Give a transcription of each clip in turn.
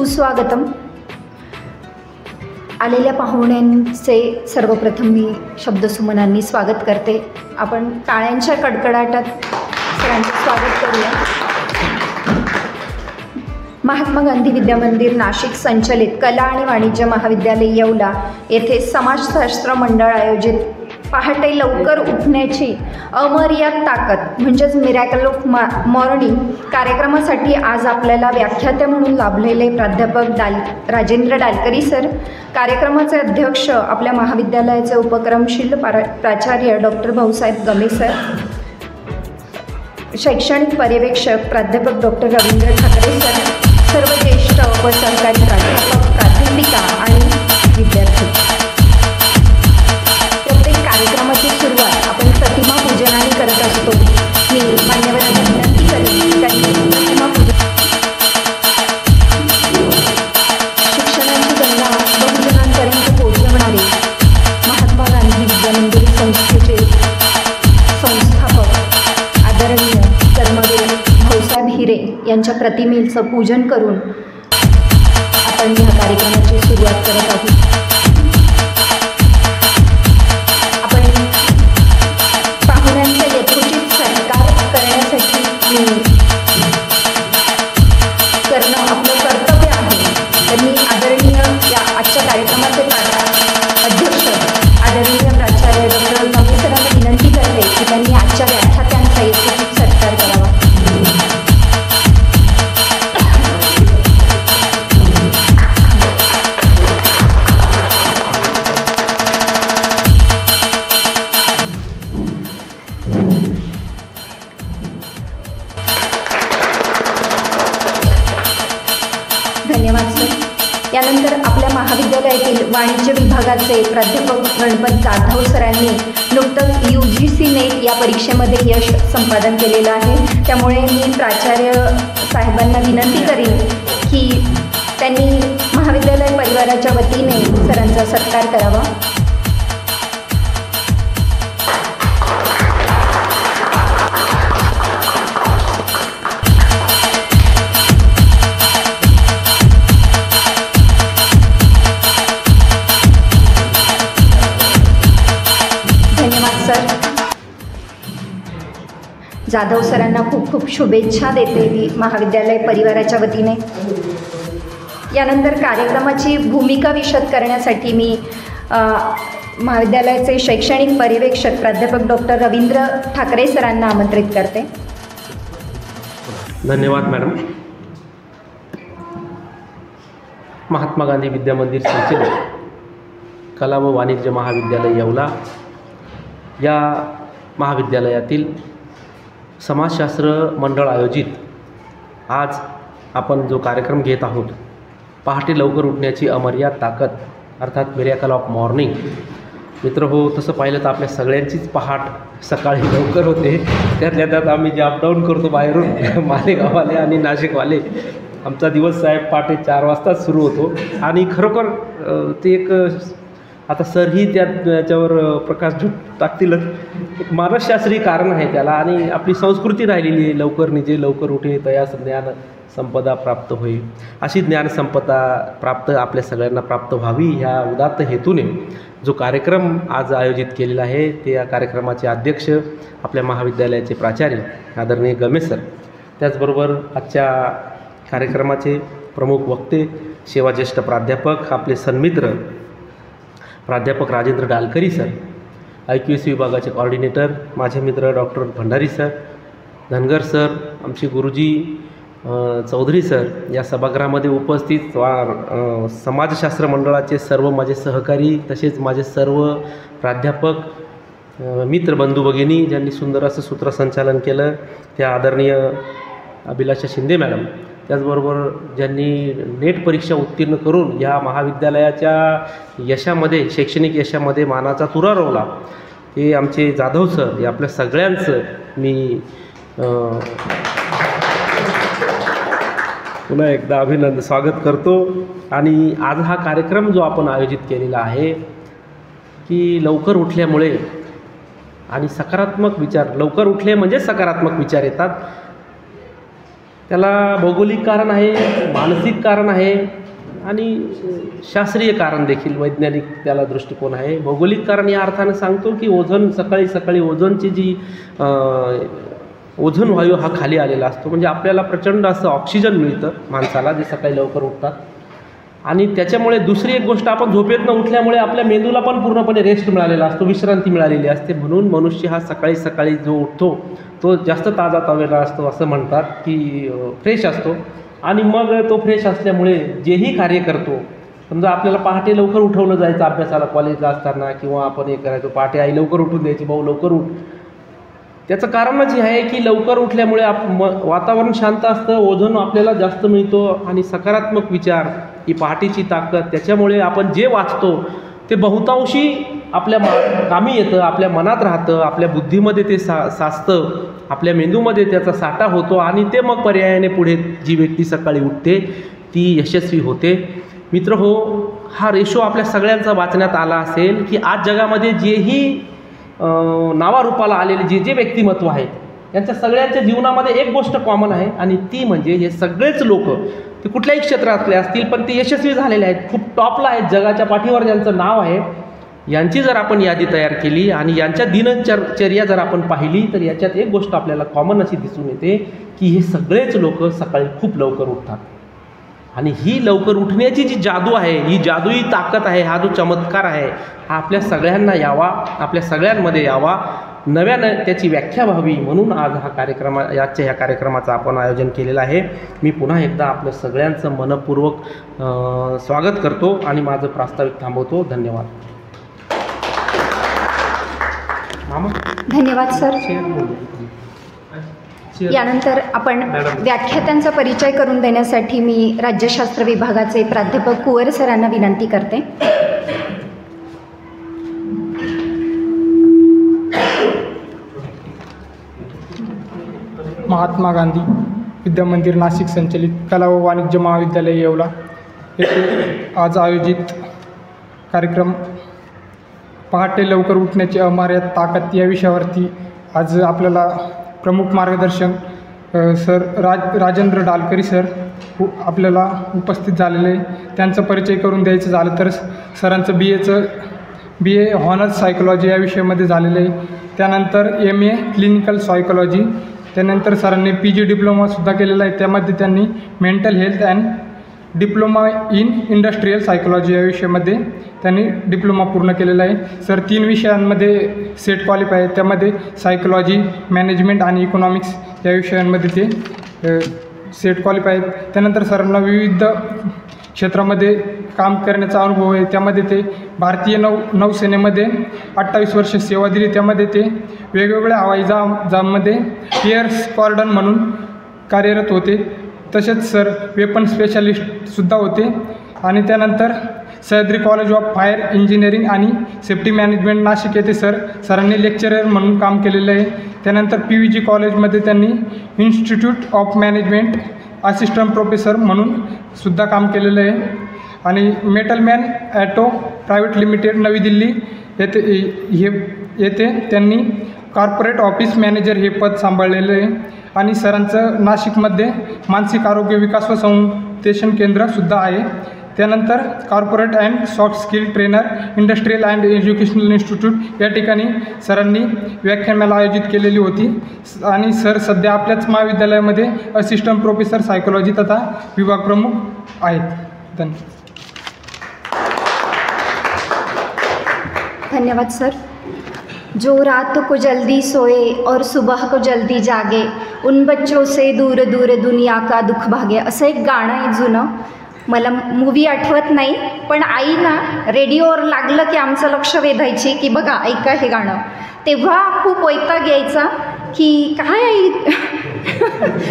सुस्वागतम. आलेल्या पाहुण्यांचे सर्वप्रथम मी शब्दसुमनांनी स्वागत करते. आपण टाळ्यांच्या कडकडाटात सरांचे स्वागत करूया. महात्मा गांधी विद्यामंदिर नाशिक संचलित कला आणि वाणिज्य महाविद्यालय येवला येथे समाजशास्त्र मंडळ आयोजित पहाटे लवकर उठण्याची अमर्याद ताकद म्हणजेच मिरॅकल ऑफ मॉर्निंग कार्यक्रमासाठी आज आपल्याला व्याख्याते म्हणून लाभलेले प्राध्यापक राजेंद्र डालकरी सर, कार्यक्रमाचे अध्यक्ष आपल्या महाविद्यालयाचे उपक्रमशील प्राचार्य डॉक्टर भाऊसाहेब गमे सर, शैक्षणिक पर्यवेक्षक प्राध्यापक डॉक्टर रवींद्र ठाकरे सर, सर्व ज्येष्ठ व सहकारी प्राध्यापक, प्राध्यापिका आणि विद्यार्थी. प्रत्येक कार्यक्रमाची सुरुवात आपण प्रतिमा पूजनाने करत असतो. मी मान्यवरांना विनंती करेन त्यांनी प्रतिमा पूजन शिक्षणाची गंगा बहुजनांपर्यंत पोहोचवणारे महात्मा गांधी विद्यामंदिर संस्थेचे संस्थापक आदरणीय कर्मवीर भाऊसाहेब हिरे यांच्या प्रतिमेचं पूजन करून आपण ह्या कार्यक्रमाची सुरुवात करत आहोत. आपण पाहुण्यांचा यथोचित सत्कार करण्यासाठी करणं आपलं कर्तव्य आहे. तर मी आदरणीय या आजच्या कार्यक्रमाचे अध्यक्ष आदरणीय प्राचार्य डॉक्टर गमे सरांना विनंती करते की त्यांनी आजच्या व्याख्यात्यांचा यथोचित सत्कार करावा. धन्यवाद सर. यानंतर आपल्या महाविद्यालयातील वाणिज्य विभागाचे प्राध्यापक गणपत जाधव सरांनी नुकतंच UGC नेट या परीक्षेमध्ये यश संपादन केलेलं आहे. त्यामुळे मी प्राचार्य साहेबांना विनंती करीन की त्यांनी महाविद्यालय परिवाराच्या वतीने सरांचा सत्कार करावा. जाधव सरांना खूप खूप शुभेच्छा देते मी महाविद्यालय परिवाराच्या वतीने. यानंतर कार्यक्रमाची भूमिका विशद करण्यासाठी मी महाविद्यालयाचे शैक्षणिक पर्यवेक्षक प्राध्यापक डॉक्टर रवींद्र ठाकरे सरांना आमंत्रित करते. धन्यवाद मॅडम. महात्मा गांधी विद्यामंदिर संचलित कला व वाणिज्य महाविद्यालय येवला या महाविद्यालयातील समाजशास्त्र मंडळ आयोजित आज आपण जो कार्यक्रम घेत आहोत, पहाटे लवकर उठण्याची अमर्याद ताकद अर्थात मिरॅकल ऑफ मॉर्निंग. मित्र हो, तसं पाहिलं तर आपल्या सगळ्यांचीच पहाट सकाळी लवकर होते. त्यातल्या त्यात आम्ही जे अपडाऊन करतो बाहेरून मालेगाववाले आणि नाशिकवाले, आमचा दिवस साहेब पहाटे 4 वाजताच सुरू होतो. आणि खरोखर ते एक आता सरही त्याच्यावर प्रकाश टाकतीलच, एक मानसशास्त्रीय कारण आहे त्याला. आणि आपली संस्कृती राहिलेली आहे, लवकर निजे लवकर उठे तयास ज्ञान संपदा प्राप्त होईल. अशी ज्ञानसंपदा प्राप्त आपल्या सगळ्यांना प्राप्त व्हावी ह्या उदात्त हेतूने जो कार्यक्रम आज आयोजित केलेला आहे, ते या कार्यक्रमाचे अध्यक्ष आपल्या महाविद्यालयाचे प्राचार्य आदरणीय गमे सर, त्याचबरोबर आजच्या कार्यक्रमाचे प्रमुख वक्ते सेवाज्येष्ठ प्राध्यापक आपले सन्मित्र प्राध्यापक राजेंद्र डालकरी सर, IQAC विभागाचे कॉर्डिनेटर माझे मित्र doctor Bhandari sir, Dhangar sir, आमचे गुरुजी चौधरी सर, या सभागृहामध्ये उपस्थित समाजशास्त्र मंडळाचे सर्व माझे सहकारी, तसेच माझे सर्व प्राध्यापक मित्र बंधू भगिनी ज्यांनी सुंदर असं सूत्रसंचालन केलं, त्या आदरणीय अभिलाषा शिंदे मॅडम, त्याचबरोबर ज्यांनी नेट परीक्षा उत्तीर्ण करून या महाविद्यालयाच्या यशामध्ये, शैक्षणिक यशामध्ये मानाचा तुरा रोवला, ते आमचे जाधव सर, हे आपल्या सगळ्यांचं मी पुन्हा एकदा स्वागत करतो. आणि आज हा कार्यक्रम जो आपण आयोजित केलेला आहे की लवकर उठल्यामुळे आणि सकारात्मक विचार, लवकर उठले म्हणजे सकारात्मक विचार येतात. त्याला भौगोलिक कारण आहे, मानसिक कारण आहे आणि शास्त्रीय कारण देखील, वैज्ञानिक त्याला दृष्टिकोन आहे. भौगोलिक कारण या अर्थानं सांगतो की ओझोन सकाळी सकाळी ओझोनची जी ओझोन वायू हा खाली आलेला असतो, म्हणजे आपल्याला प्रचंड असं ऑक्सिजन मिळतं माणसाला जे सकाळी लवकर उठतात. आणि त्याच्यामुळे दुसरी एक गोष्ट, आपण झोपेतनं उठल्यामुळे आपल्या मेंदूला पण पूर्णपणे रेस्ट मिळालेला असतो, विश्रांती मिळालेली असते. म्हणून मनुष्य हा सकाळी सकाळी जो उठतो तो जास्त ताजा तवेला असतो, असं म्हणतात की फ्रेश असतो. आणि मग तो फ्रेश असल्यामुळे जेही कार्य करतो, समजा आपल्याला पहाटे लवकर उठवलं जायचं अभ्यासाला कॉलेजला असताना, किंवा आपण हे करायचो पहाटे आई लवकर उठून द्यायची, भाऊ लवकर उठ. त्याचं कारणच हे आहे की लवकर उठल्यामुळे वातावरण शांत असतं, ओझोन आपल्याला जास्त मिळतो आणि सकारात्मक विचार, ही पहाटेची ताकद, त्याच्यामुळे आपण जे वाचतो ते बहुतांशी आपल्या कामी येतं, आपल्या मनात राहतं, आपल्या बुद्धीमध्ये ते साचतं, आपल्या मेंदूमध्ये त्याचा साठा होतो आणि ते मग पर्यायाने पुढे जी व्यक्ती सकाळी उठते ती यशस्वी होते. मित्र हो, हा रेशो आपल्या सगळ्यांचा वाचण्यात आला असेल की आज जगामध्ये जेही नावारूपाला आलेले जे व्यक्तिमत्व आहेत यांच्या सगळ्यांच्या जीवनामध्ये एक गोष्ट कॉमन आहे आणि ती म्हणजे हे सगळेच लोक ते कुठल्याही क्षेत्रातले असतील पण ते यशस्वी झालेले आहेत, खूप टॉपला आहेत, जगाच्या पाठीवर ज्यांचं नाव आहे. यांची जर आपण यादी तयार केली आणि यांच्या दिनचर्या जर आपण पाहिली तर याच्यात एक गोष्ट आपल्याला कॉमन अशी दिसून येते की हे सगळेच लोक सकाळी खूप लवकर उठतात. आणि ही लवकर उठण्याची जी जादू आहे, ही जादुई ताकद आहे, हा जो चमत्कार आहे, हा आपल्या सगळ्यांना यावा, आपल्या सगळ्यांमध्ये यावा, नव्यानं त्याची व्याख्या व्हावी म्हणून आज आजच्या ह्या कार्यक्रमाचं आपण आयोजन केलेलं आहे. मी पुन्हा एकदा आपल्या सगळ्यांचं मनपूर्वक स्वागत करतो आणि माझं प्रास्ताविक थांबवतो. धन्यवाद. धन्यवाद सर. यानंतर आपण व्याख्यात्यांचा परिचय करून देण्यासाठी मी राज्यशास्त्र विभागाचे प्राध्यापक कुवर सरांना विनंती करते. महात्मा गांधी विद्यामंदिर नाशिक संचलित कला व वाणिज्य महाविद्यालय येवला येथे आज आयोजित कार्यक्रम पहाटे लवकर उठण्याची अमर्याद ताकद या विषयावरती आज आपल्याला प्रमुख मार्गदर्शन सर राजेंद्र डालकरी सर आपल्याला उपस्थित झालेले. त्यांचा परिचय करून द्यायचं झालं तर सरांचं BA हॉनर्स सायकोलॉजी या विषयामध्ये झालेलं आहे. त्यानंतर MA क्लिनिकल सायकोलॉजी, त्यानंतर सरांनी PG डिप्लोमासुद्धा केलेला आहे, त्यामध्ये त्यांनी mental health and diploma in industrial psychology या विषयामध्ये त्यांनी डिप्लोमा पूर्ण केलेला आहे. सर 3 विषयांमध्ये सेट क्वालिफाय आहे, त्यामध्ये सायकोलॉजी, मॅनेजमेंट आणि इकॉनॉमिक्स या विषयांमध्ये ते सेट क्वालिफाय आहेत. त्यानंतर सरांना विविध क्षेत्रामध्ये काम करण्याचा अनुभव आहे, त्यामध्ये ते भारतीय नौसेनेमध्ये 28 वर्ष सेवा दिली, त्यामध्ये ते वेगवेगळ्या हवाई जहाजामध्ये एअर स्क्वॉड्रन म्हणून कार्यरत होते. तसेच सर वेपन स्पेशालिस्टसुद्धा होते. आणि त्यानंतर Sahyadri college of fire engineering आणि सेफ्टी मॅनेजमेंट नाशिक येथे सरांनी लेक्चरर म्हणून काम केलेलं आहे. त्यानंतर PVG कॉलेजमध्ये त्यांनी institute of management assistant professor म्हणून सुद्धा काम केलेलं आहे. आणि मेटलमॅन ॲटो प्रायव्हेट लिमिटेड नवी दिल्ली येथे त्यांनी कॉर्पोरेट ऑफिस मॅनेजर हे पद सांभाळलेलं आहे. आणि सरांचं नाशिकमध्ये मानसिक आरोग्य विकास व संशोधन केंद्रसुद्धा आहे. त्यानंतर corporate and soft skill trainer industrial and educational institute या ठिकाणी सरांनी व्याख्यानमाला आयोजित केलेली होती. आणि सर सध्या आपल्याच महाविद्यालयामध्ये असिस्टंट प्रोफेसर सायकोलॉजी तथा विभाग प्रमुख आहेत. धन्यवाद सर. जो रात को जल्दी सोए और सुबह को जल्दी जागे, उन बच्चों से दूर दूर दुनिया का दुख भागे, असं एक गाणं आहे जुनं. मला मूवी आठवत नाही, पण आई ना रेडिओवर लागलं की आमचं लक्ष वेधायची की बघा ऐका हे गाणं. तेव्हा खूप वैताग यायचा की काय आई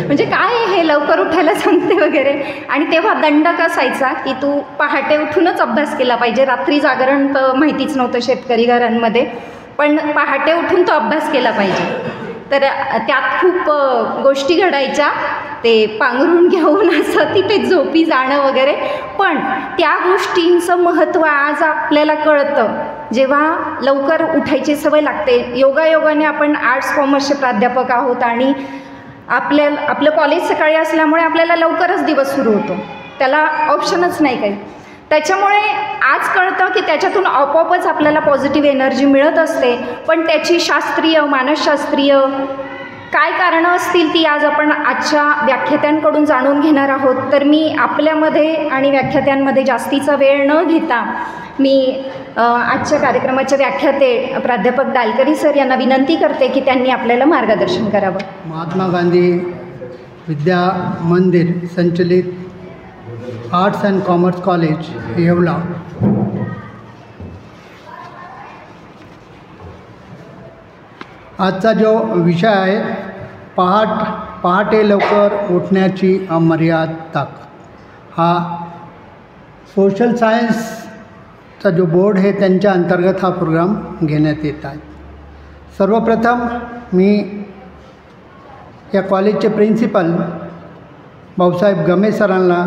म्हणजे काय हे लवकर उठायला सांगते वगैरे. आणि तेव्हा दंडक असायचा की तू पहाटे उठूनच अभ्यास केला पाहिजे. रात्री जागरण तर माहितीच नव्हतं शेतकरी घरांमध्ये, पण पहाटे उठून तो अभ्यास केला पाहिजे. तर त्यात खूप गोष्टी घडायच्या, ते पांघरून घेऊन असं तिथे झोपी जाणं वगैरे. पण त्या गोष्टींचं महत्त्व आज आपल्याला कळतं जेव्हा लवकर उठायची सवय लागते. योगायोगाने आपण आर्ट्स कॉमर्सचे प्राध्यापक आहोत आणि आपलं कॉलेज सकाळी असल्यामुळे आपल्याला लवकरच दिवस सुरू होतो, त्याला ऑप्शनच नाही काही. त्याच्यामुळे आज कळतं की त्याच्यातून आपोआपच आपल्याला पॉझिटिव्ह एनर्जी मिळत असते. पण त्याची शास्त्रीय मानसशास्त्रीय काय कारणं असतील ती आज आपण आजच्या व्याख्यात्यांकडून जाणून घेणार आहोत. तर मी आपल्यामध्ये आणि व्याख्यात्यांमध्ये जास्तीचा वेळ न घेता मी आजच्या कार्यक्रमाचे व्याख्याते प्राध्यापक दालकरी सर यांना विनंती करते की त्यांनी आपल्याला मार्गदर्शन करावं. महात्मा गांधी विद्या मंदिर संचलित arts and commerce college Yeola आजचा जो विषय आहे पहाटे लवकर उठण्याची अमर्याद ताकद, हा सोशल सायन्सचा जो बोर्ड आहे त्यांच्या अंतर्गत हा प्रोग्राम घेण्यात येत आहे. सर्वप्रथम मी या कॉलेजचे प्रिन्सिपल भाऊसाहेब गमे सरांना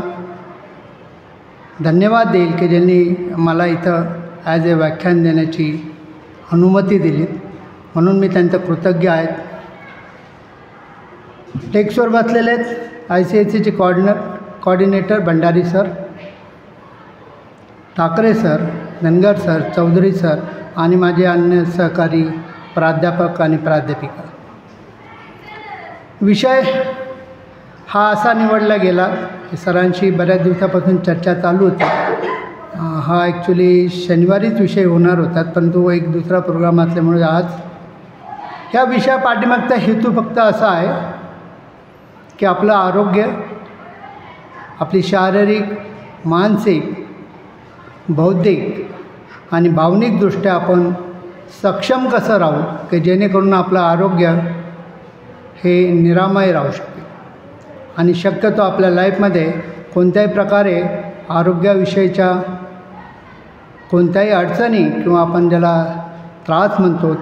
धन्यवाद देईल की ज्यांनी मला इथं ॲज ए व्याख्यान देण्याची अनुमती दिली, म्हणून मी त्यांचं कृतज्ञ आहे. डेस्कवर बसलेले आहेत ICSEचे coordinator Bhandari sir, Thackeray sir, Dhangar sir, Chaudhari sir आणि माझे अन्य सहकारी प्राध्यापक आणि प्राध्यापिका. विषय हा असा निवडला गेला की सरांशी बऱ्याच दिवसापासून चर्चा चालू होती. हा ॲक्च्युली शनिवारीच विषय होणार होता, परंतु एक दुसरा प्रोग्राम असल्यामुळे आज ह्या विषया पाठीमागचा हेतू फक्त असा आहे की आपलं आरोग्य, आपली शारीरिक, मानसिक, बौद्धिक आणि भावनिकदृष्ट्या आपण सक्षम कसं राहू की जेणेकरून आपलं आरोग्य हे निरामय राहू शकेल आणि शक्यतो आपल्या लाईफमध्ये कोणत्याही प्रकारे आरोग्याविषयीच्या कोणत्याही अडचणी किंवा आपण ज्याला त्रास म्हणतो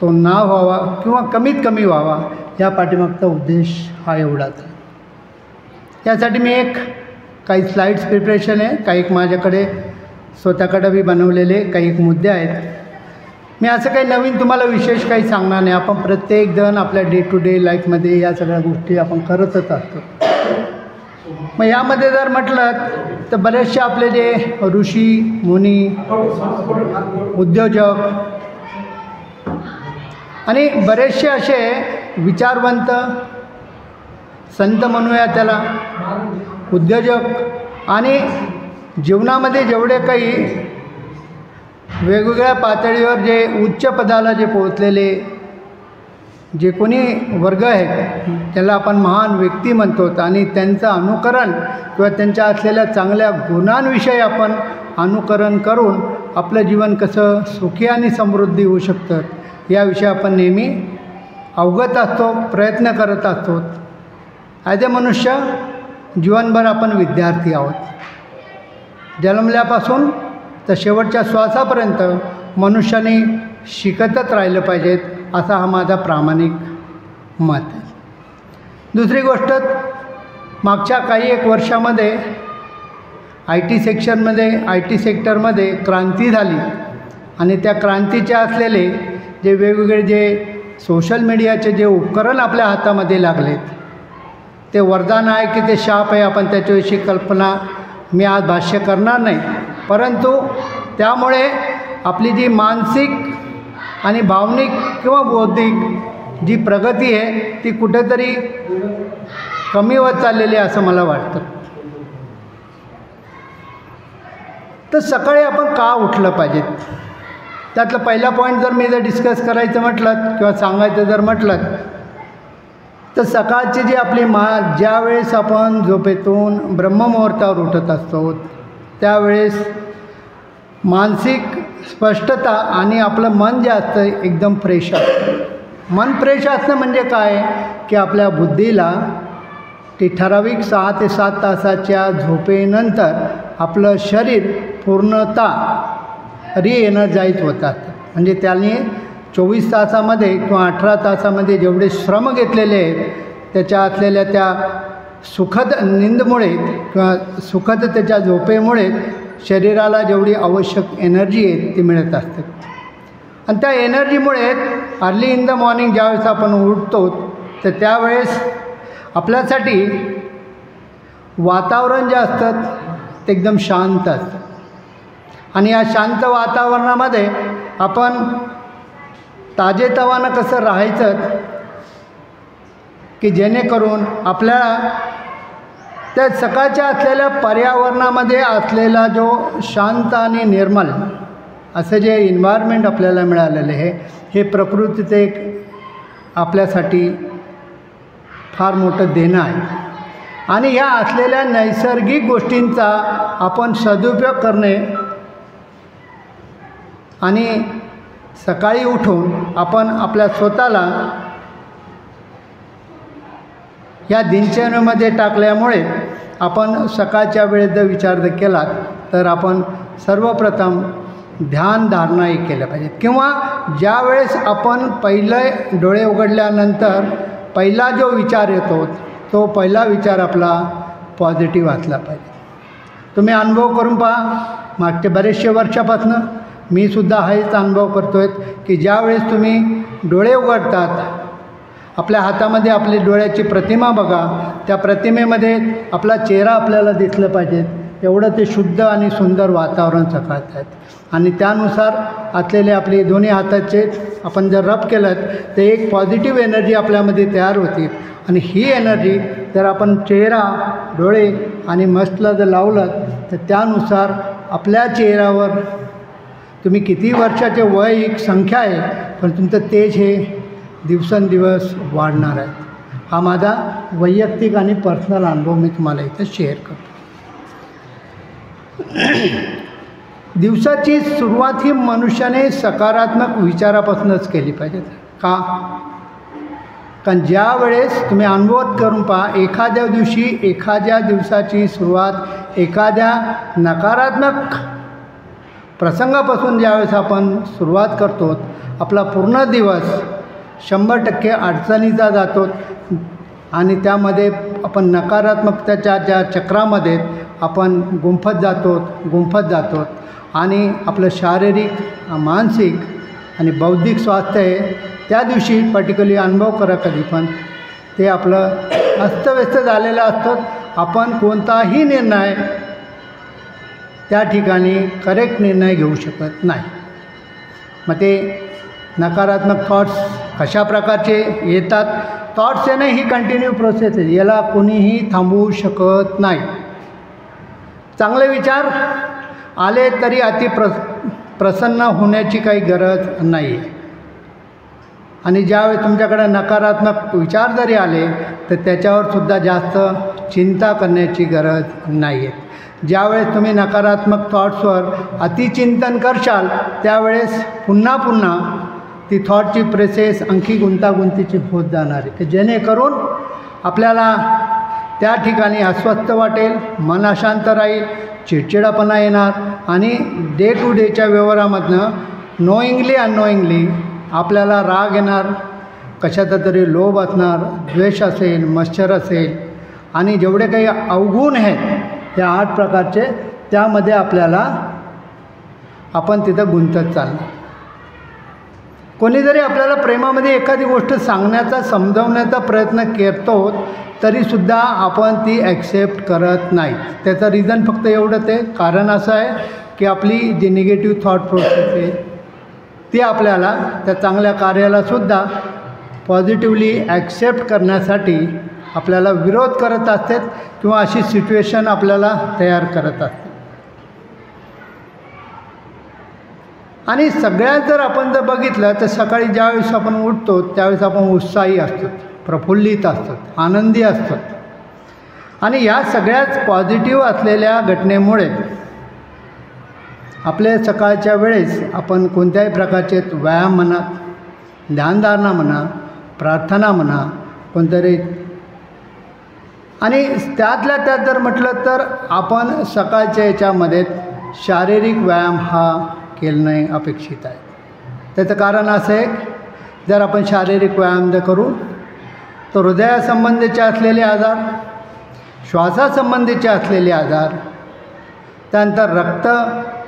तो ना व्हावा किंवा कमीत कमी व्हावा, या पाठीमागचा उद्देश हा एवढाच आहे. यासाठी मी काही स्लाईड्स प्रिपरेशन आहे, काही माझ्याकडे स्वतःकडे बी बनवलेले काही मुद्दे आहेत. मी असं काही नवीन तुम्हाला विशेष काही सांगणार नाही. आपण प्रत्येकजण आपल्या डे टू डे लाईफमध्ये या सगळ्या गोष्टी आपण करतच असतो. मग यामध्ये जर म्हटलं तर बरेचसे आपले जे ऋषी मुनी, उद्योजक आणि बरेचसे असे विचारवंत, संत म्हणूया त्याला, उद्योजक आणि जीवनामध्ये जेवढे काही वेगवेगळ्या पातळीवर जे उच्च पदाला जे पोहोचलेले जे कोणी वर्ग आहेत त्याला आपण महान व्यक्ती म्हणतो आणि त्यांचं अनुकरण किंवा त्यांच्या असलेल्या चांगल्या गुणांविषयी आपण अनुकरण करून आपलं जीवन कसं सुखी आणि समृद्धी होऊ शकतं याविषयी आपण नेहमी अवगत असतो, प्रयत्न करत असतो. ॲज ए मनुष्य जीवनभर आपण विद्यार्थी आहोत. जन्मल्यापासून तर शेवटच्या श्वासापर्यंत मनुष्याने शिकतच राहिलं पाहिजेत, असा हा माझा प्रामाणिक मत आहे. दुसरी गोष्ट, मागच्या काही एक वर्षामध्ये IT सेक्टरमध्ये क्रांती झाली आणि त्या क्रांतीचे असलेले जे वेगवेगळे जे सोशल मीडियाचे जे उपकरण आपल्या हातामध्ये लागलेत ते वरदान आहे की ते शाप आहे, आपण त्याच्याविषयी कल्पना मी आज भाष्य करणार नाही. परंतु त्यामुळे आपली जी मानसिक आणि भावनिक किंवा बौद्धिक जी प्रगती आहे ती कुठेतरी कमी होत चाललेली आहे असं मला वाटतं. तर सकाळी आपण का उठलं पाहिजे, त्यातला पहिला पॉईंट जर मी डिस्कस करायचं म्हटलं किंवा सांगायचं जर म्हटलं तर सकाळची जी आपली ज्यावेळेस आपण झोपेतून ब्रह्ममुहूर्तावर उठत असतो त्यावेळेस मानसिक स्पष्टता आणि आपलं मन जे असतं एकदम फ्रेश असतं. मन फ्रेश असणं म्हणजे काय की आपल्या बुद्धीला ती ठराविक 6 ते 7 तासाच्या झोपेनंतर आपलं शरीर पूर्णतः रिएनर्जाईज होतात. म्हणजे त्याने 24 तासामध्ये किंवा 18 तासामध्ये जेवढे श्रम घेतलेले आहेत त्याच्या असलेल्या त्या सुखद निंदमुळे किंवा सुखद त्याच्या झोपेमुळे शरीराला जेवढी आवश्यक एनर्जी आहे ती मिळत असते. आणि त्या एनर्जीमुळे अर्ली इन द मॉर्निंग ज्यावेळेस आपण उठतो तर त्यावेळेस आपल्यासाठी वातावरण जे असतं ते एकदम शांत असतं आणि या शांत वातावरणामध्ये आपण ताजेतवानं कसं राहायचं की जेणेकरून आपल्याला त्या सकाळच्या असलेल्या पर्यावरणामध्ये असलेला जो शांत आणि निर्मल असं जे एन्व्हायरमेंट आपल्याला मिळालेलं आहे हे प्रकृतीचं एक आपल्यासाठी फार मोठं देणं आहे आणि ह्या असलेल्या नैसर्गिक गोष्टींचा आपण सदुपयोग करणे आणि सकाळी उठून आपण आपल्या स्वतःला या दिनचर्येमध्ये टाकल्यामुळे आपण सकाळच्या वेळेत जर विचार जर केला तर आपण सर्वप्रथम ध्यानधारणा हे केलं पाहिजे किंवा ज्या वेळेस आपण पहिले डोळे उघडल्यानंतर पहिला जो विचार येतो तो पहिला विचार आपला पॉझिटिव्ह असला पाहिजे. तुम्ही अनुभव करून पहा, मागचे बरेचसे वर्षापासून मी सुद्धा हाच अनुभव करतो आहे की ज्यावेळेस तुम्ही डोळे उघडतात आपल्या हातामध्ये आपली डोळ्याची प्रतिमा बघा, त्या प्रतिमेमध्ये आपला चेहरा आपल्याला दिसलं पाहिजे, एवढं ते शुद्ध आणि सुंदर वातावरण सकाळचं आहे आणि त्यानुसार असलेले आपले दोन्ही हाताचे आपण जर रब केलं तर एक पॉझिटिव्ह एनर्जी आपल्यामध्ये तयार होती आणि ही एनर्जी जर आपण चेहरा डोळे आणि मस्तला जर लावलं तर त्यानुसार आपल्या चेहऱ्यावर तुम्ही किती वर्षाचे वय एक संख्या आहे पण तुमचं तेज हे दिवसेंदिवस वाढणार आहे. हा माझा वैयक्तिक आणि पर्सनल अनुभव मी तुम्हाला इथं शेअर करतो. दिवसाची सुरुवात ही मनुष्याने सकारात्मक विचारापासूनच केली पाहिजे. का? कारण ज्या वेळेस तुम्ही अनुभव करून पहा, एखाद्या दिवशी एखाद्या दिवसाची सुरुवात एखाद्या नकारात्मक प्रसंगापासून ज्यावेळेस आपण सुरुवात करतो आपला पूर्ण दिवस 100% अडचणीचा जातो आणि त्यामध्ये आपण नकारात्मकतेच्या ज्या चक्रामध्ये आपण गुंफत जातो आणि आपलं शारीरिक मानसिक आणि बौद्धिक स्वास्थ्य आहे त्या दिवशी पर्टिक्युलरली अनुभव करा कधी पण ते आपलं अस्तव्यस्त झालेलं असतं. आपण कोणताही निर्णय त्या ठिकाणी करेक्ट निर्णय घेऊ शकत नाही. मग ते नकारात्मक थॉट्स कशा प्रकारचे येतात, थॉट्स येणं ही कंटिन्यू प्रोसेस आहे, याला कोणीही थांबवू शकत नाही. चांगले विचार आले तरी प्रसन्न होण्याची काही गरज नाही आहे आणि ज्यावेळी तुमच्याकडे नकारात्मक विचार जरी आले तर त्याच्यावरसुद्धा जास्त चिंता करण्याची गरज नाही आहे. ज्यावेळेस तुम्ही नकारात्मक थॉट्सवर अतिचिंतन करशाल त्यावेळेस पुन्हा ती थॉटची प्रोसेस आणखी गुंतागुंतीची होत जाणार आहे की जेणेकरून आपल्याला त्या ठिकाणी अस्वस्थ वाटेल, मन अशांत राहील, चिडचिडापणा येणार आणि डे टू डेच्या व्यवहारामधनं नोईंगली अननोईंगली आपल्याला राग येणार, कशाचा तरी लोभ असणार, द्वेष असेल, मत्सर असेल आणि जेवढे काही अवगुण आहेत त्या 8 प्रकारचे त्यामध्ये आपल्याला आपण तिथं गुंतत चालणार. कोणी जरी आपल्याला प्रेमामध्ये एखादी गोष्ट सांगण्याचा समजावण्याचा प्रयत्न करतो तरीसुद्धा आपण ती ॲक्सेप्ट करत नाही. त्याचं रिझन फक्त एवढंच आहे, कारण असं आहे की आपली जी निगेटिव्ह थॉट प्रोसेस आहे ती आपल्याला त्या चांगल्या कार्यालासुद्धा पॉझिटिव्हली ॲक्सेप्ट करण्यासाठी आपल्याला विरोध करत असतात किंवा अशी सिच्युएशन आपल्याला तयार करत असते. आणि सगळ्यात जर आपण जर बघितलं तर सकाळी ज्यावेळेस आपण उठतो त्यावेळेस आपण उत्साही असतो, प्रफुल्लित असतो, आनंदी असतो आणि या सगळ्याच पॉझिटिव्ह असलेल्या घटनेमुळे आपल्या सकाळच्या वेळेस आपण कोणत्याही प्रकारचे व्यायाम म्हणा, ध्यानधारणा म्हणा, प्रार्थना म्हणा, कोणतरी आणि त्यातल्या त्यात जर म्हटलं तर आपण सकाळच्या याच्यामध्ये शारीरिक व्यायाम हा केलं अपेक्षित आहे. त्याचं कारण असं आहे जर आपण शारीरिक व्यायाम जर करू तर हृदयासंबंधीचे असलेले आजार, श्वासासंबंधीचे असलेले आजार, त्यानंतर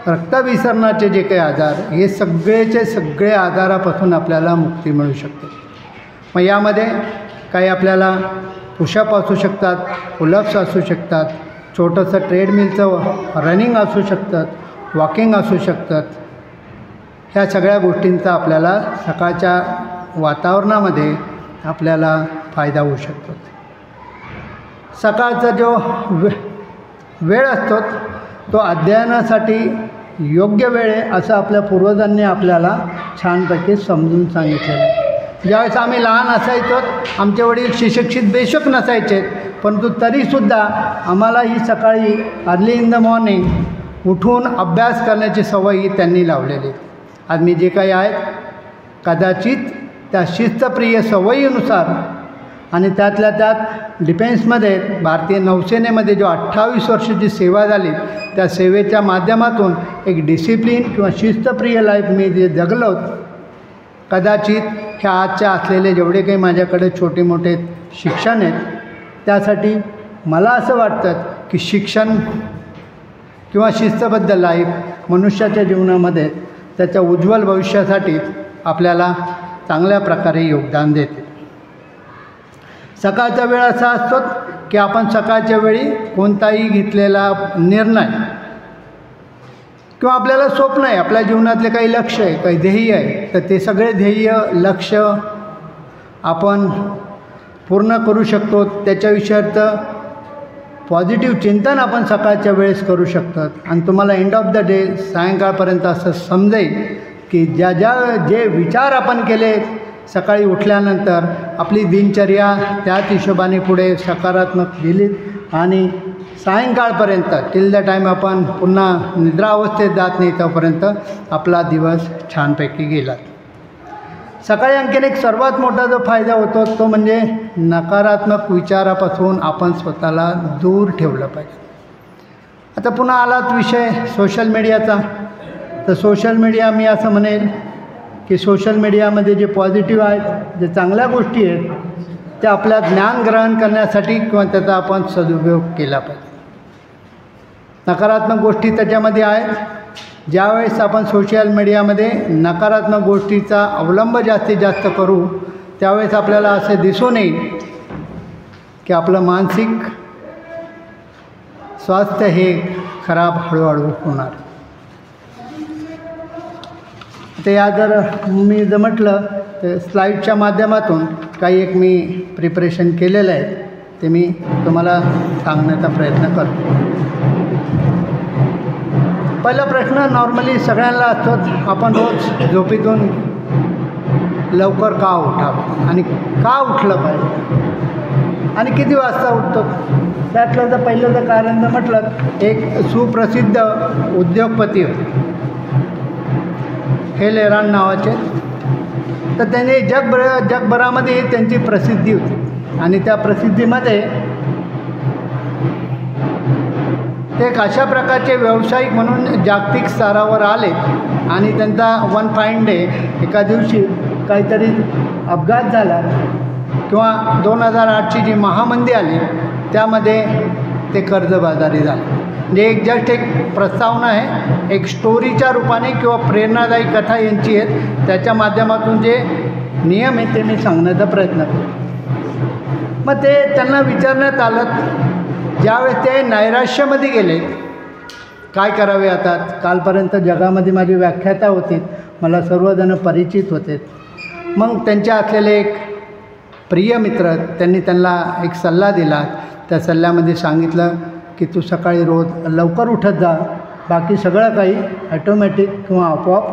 रक्तविसरणाचे जे काही आजार हे सगळे आजारापासून आपल्याला मुक्ती मिळू शकते. मग यामध्ये काही आपल्याला पुशअप असू शकतात, पुलअप्स असू शकतात, छोटंसं ट्रेडमिलचं रनिंग असू शकतात, वॉकिंग असू शकतात. ह्या सगळ्या गोष्टींचा आपल्याला सकाळच्या वातावरणामध्ये आपल्याला फायदा होऊ शकतो. सकाळचा जो वेळ असतो तो अध्ययनासाठी योग्य वेळ आहे असं आपल्या पूर्वजांनी आपल्याला छानपैकी समजून सांगितलेलं आहे. ज्यावेळेस आम्ही लहान असायचो आमचे वडील सुशिक्षित बेशक नसायचे, परंतु तरीसुद्धा आम्हाला ही सकाळी अर्ली इन द मॉर्निंग उठून अभ्यास करण्याची सवयी त्यांनी लावलेली. आज मी जे काही आहेत कदाचित त्या शिस्तप्रिय सवयीनुसार आणि त्यातल्या त्यात डिफेन्समध्ये भारतीय नौसेनेमध्ये जो 28 वर्षाची सेवा झाली त्या सेवेच्या माध्यमातून एक डिसिप्लिन किंवा शिस्तप्रिय लाईफ मी जे जगलो, कदाचित ह्या आजच्या असलेले जेवढे काही माझ्याकडे छोटे मोठे शिक्षण आहेत त्यासाठी मला असं वाटतं की शिक्षण किंवा शिस्तबद्ध लाईफ मनुष्याच्या जीवनामध्ये त्याच्या उज्ज्वल भविष्यासाठी आपल्याला चांगल्या प्रकारे योगदान देते. सकाळचा वेळ असा असतो की आपण सकाळच्या वेळी कोणताही घेतलेला निर्णय किंवा आपल्याला स्वप्न आहे, आपल्या जीवनातले काही लक्ष्य आहे, काही ध्येय आहे, तर ते सगळे ध्येय लक्ष्य आपण पूर्ण करू शकतो. त्याच्याविषयीचं पॉझिटिव्ह चिंतन आपण सकाळच्या वेळेस करू शकतात. आणि तुम्हाला एंड ऑफ द डे सायंकाळपर्यंत असं समजेल की जे विचार आपण केले सकाळी उठल्यानंतर आपली दिनचर्या त्याच हिशोबाने पुढे सकारात्मक गेली आणि सायंकाळपर्यंत टिल द टाईम आपण पुन्हा निद्रावस्थेत जात नाही तोपर्यंत आपला दिवस छानपैकी गेला. सकाळी आणखीन एक सर्वात मोठा जो फायदा होतो तो म्हणजे नकारात्मक विचारापासून आपण स्वतःला दूर ठेवलं पाहिजे. आता पुन्हा आलाच विषय सोशल मीडियाचा, तर सोशल मीडिया मी असं म्हणेल की सोशल मीडियामध्ये जे पॉझिटिव्ह आहेत, जे चांगल्या गोष्टी आहेत त्या आपल्या ज्ञान ग्रहण करण्यासाठी किंवा त्याचा आपण सदुपयोग केला पाहिजे. नकारात्मक गोष्टी त्याच्यामध्ये आहेत. ज्यावेळेस आपण सोशल मीडियामध्ये नकारात्मक गोष्टीचा अवलंब जास्तीत जास्त करू त्यावेळेस आपल्याला असे दिसून येईल की आपलं मानसिक स्वास्थ्य हे खराब हळूहळू होणार. ते या जर मी जर म्हटलं तर स्लाईडच्या माध्यमातून काही एक मी प्रिपरेशन केलेलं आहे ते मी तुम्हाला सांगण्याचा प्रयत्न करतो. पहिला प्रश्न नॉर्मली सगळ्यांना असतोच, आपण रोज झोपेतून लवकर का उठावं आणि का उठलं पाहिजे आणि किती वाजता उठतो. त्यातलं तर पहिलं जर कारण जर म्हटलं, एक सुप्रसिद्ध उद्योगपती होते हेल एरान नावाचे, तर त्यांनी जगभरामध्ये त्यांची प्रसिद्धी होती आणि त्या प्रसिद्धीमध्ये ते एक अशा प्रकारचे व्यावसायिक म्हणून जागतिक स्तरावर आले आणि त्यांचा वन फाईन डे एका दिवशी काहीतरी अपघात झाला किंवा 2008ची जी महामंदी आली त्यामध्ये ते कर्जबाजारी झाले. म्हणजे एक जस्ट एक प्रस्तावना आहे, एक स्टोरीच्या रूपाने किंवा प्रेरणादायी कथा यांची आहेत, त्याच्या माध्यमातून जे नियम आहे ते मी सांगण्याचा प्रयत्न करतो. मग ते त्यांना विचारण्यात आलं, ज्यावेळेस ते नैराश्यामध्ये गेले, काय करावे आता, कालपर्यंत जगामध्ये माझी व्याख्याता होती, मला सर्वजण परिचित होते. मग त्यांच्या असलेले एक प्रिय मित्र त्यांनी त्यांना एक सल्ला दिला. त्या सल्ल्यामध्ये सांगितलं की तू सकाळी रोज लवकर उठत जा, बाकी सगळं काही ॲटोमॅटिक किंवा आपोआप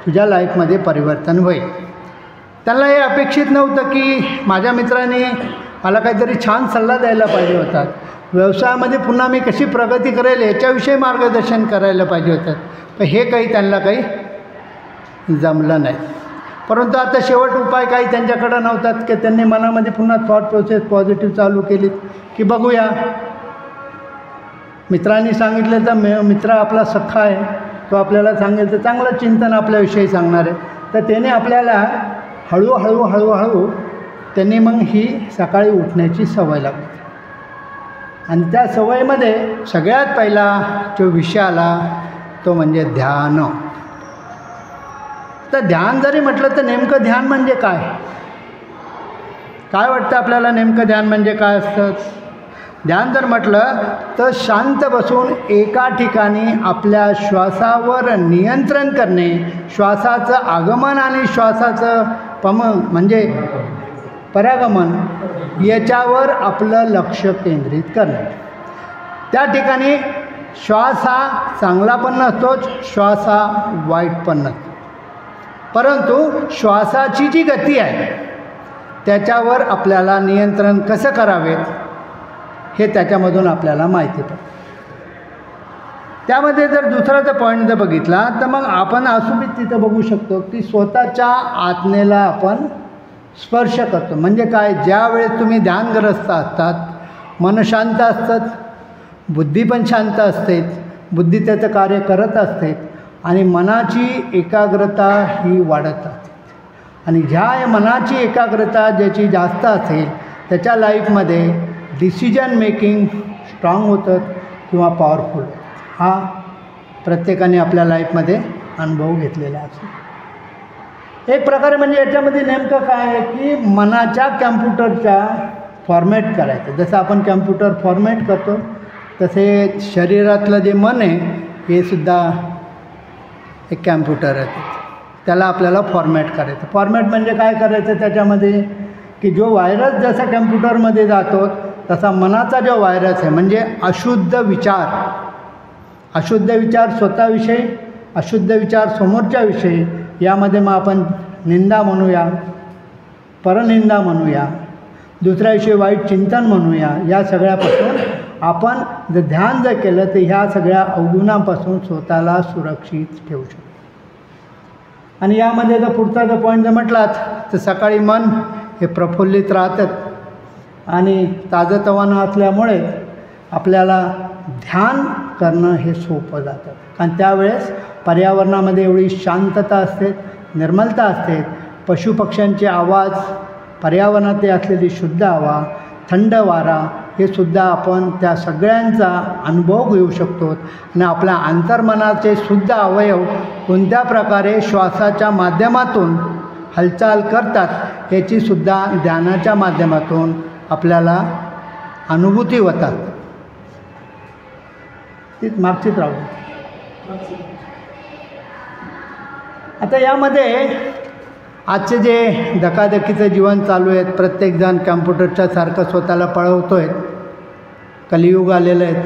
तुझ्या लाईफमध्ये परिवर्तन होईल. त्यांना हे अपेक्षित नव्हतं की माझ्या मित्राने मला काहीतरी छान सल्ला द्यायला पाहिजे होता, व्यवसायामध्ये पुन्हा मी कशी प्रगती करेल याच्याविषयी मार्गदर्शन करायला पाहिजे होतं, पण हे काही त्यांना काही जमलं नाही. परंतु आता शेवट उपाय काही त्यांच्याकडं नव्हतात की त्यांनी मनामध्ये पुन्हा थॉट प्रोसेस पॉझिटिव्ह चालू केली की बघूया, मित्रांनी सांगितलं तर मित्र आपला सख्खा आहे, तो आपल्याला सांगेल तर चांगलं चिंतन आपल्याविषयी सांगणार आहे. तर त्याने आपल्याला हळूहळू त्यांनी मग ही सकाळी उठण्याची सवय लागली आणि त्या सवयीमध्ये सगळ्यात पहिला जो विषय आला तो म्हणजे ध्यान. तर ध्यान जरी म्हटलं तर नेमकं ध्यान म्हणजे काय, काय वाटतं आपल्याला नेमकं ध्यान म्हणजे काय असतं? ध्यान जर म्हटलं तर शांत बसून एका ठिकाणी आपल्या श्वासावर नियंत्रण करणे, श्वासाचं आगमन आणि श्वासाचं म्हणजे परागमन याच्यावर आपलं लक्ष केंद्रित करणे. त्या ठिकाणी श्वास हा चांगला पण नसतोच, श्वास हा वाईट पण नसतो, परंतु श्वासाची जी गती आहे त्याच्यावर आपल्याला नियंत्रण कसं करावेत हे त्याच्यामधून आपल्याला माहिती पडतं. त्यामध्ये जर दुसरा जर पॉईंट जर बघितला तर मग आपण असुबीत तिथं बघू शकतो की स्वतःच्या आत्मेला आपण स्पर्श करतो. म्हणजे काय, ज्या वेळेस तुम्ही ध्यानग्रस्त असतात, मन शांत असतात, बुद्धी पण शांत असते, बुद्धी त्याचं कार्य करत असते आणि मनाची एकाग्रता ही वाढत असते. आणि ज्या मनाची एकाग्रता ज्याची जास्त असेल त्याच्या लाईफमध्ये डिसिजन मेकिंग स्ट्रॉंग होतं किंवा पॉवरफुल. हा प्रत्येकाने आपल्या लाईफमध्ये अनुभव घेतलेला असेल. एक प्रकारे म्हणजे याच्यामध्ये नेमकं काय आहे की मनाच्या कॅम्प्युटरच्या फॉर्मॅट करायचं. जसं आपण कॅम्प्युटर फॉर्मॅट करतो तसे शरीरातलं जे मन आहे हे सुद्धा एक कॅम्प्युटर आहे, त्याला आपल्याला फॉर्मॅट करायचं. फॉर्मॅट म्हणजे काय करायचं त्याच्यामध्ये की जो व्हायरस जसा कॅम्प्युटरमध्ये जातो तसा मनाचा जो व्हायरस आहे म्हणजे अशुद्ध विचार स्वतःविषयी, अशुद्ध विचार समोरच्याविषयी, यामध्ये मग आपण निंदा म्हणूया, परनिंदा म्हणूया, दुसऱ्याविषयी वाईट चिंतन म्हणूया, या सगळ्यापासून आपण जर ध्यान जर केलं तर ह्या सगळ्या अवगुणापासून स्वतःला सुरक्षित ठेवू शकतो. आणि यामध्ये जर पुढचा जर पॉईंट जर म्हटलात तर सकाळी मन हे प्रफुल्लित राहतात आणि ताजंतवानं असल्यामुळे आपल्याला ध्यान करणं हे सोपं जातं. कारण त्यावेळेस पर्यावरणामध्ये एवढी शांतता असते, निर्मलता असते, पशुपक्ष्यांचे आवाज, पर्यावरणात असलेली शुद्ध हवा, थंड वारा हे सुद्धा आपण त्या सगळ्यांचा अनुभव घेऊ शकतो. आणि आपल्या अंतर्मनाचे शुद्ध अवयव कोणत्या प्रकारे श्वासाच्या माध्यमातून हालचाल करतात याचीसुद्धा ध्यानाच्या माध्यमातून आपल्याला अनुभूती होतात. ती मागचीच राहू. आता यामध्ये आजचे जे धकाधकीचं जीवन चालू आहे, प्रत्येकजण कॅम्प्युटरच्या सारखं स्वतःला पळवतो आहे, कलियुग आलेलं आहे.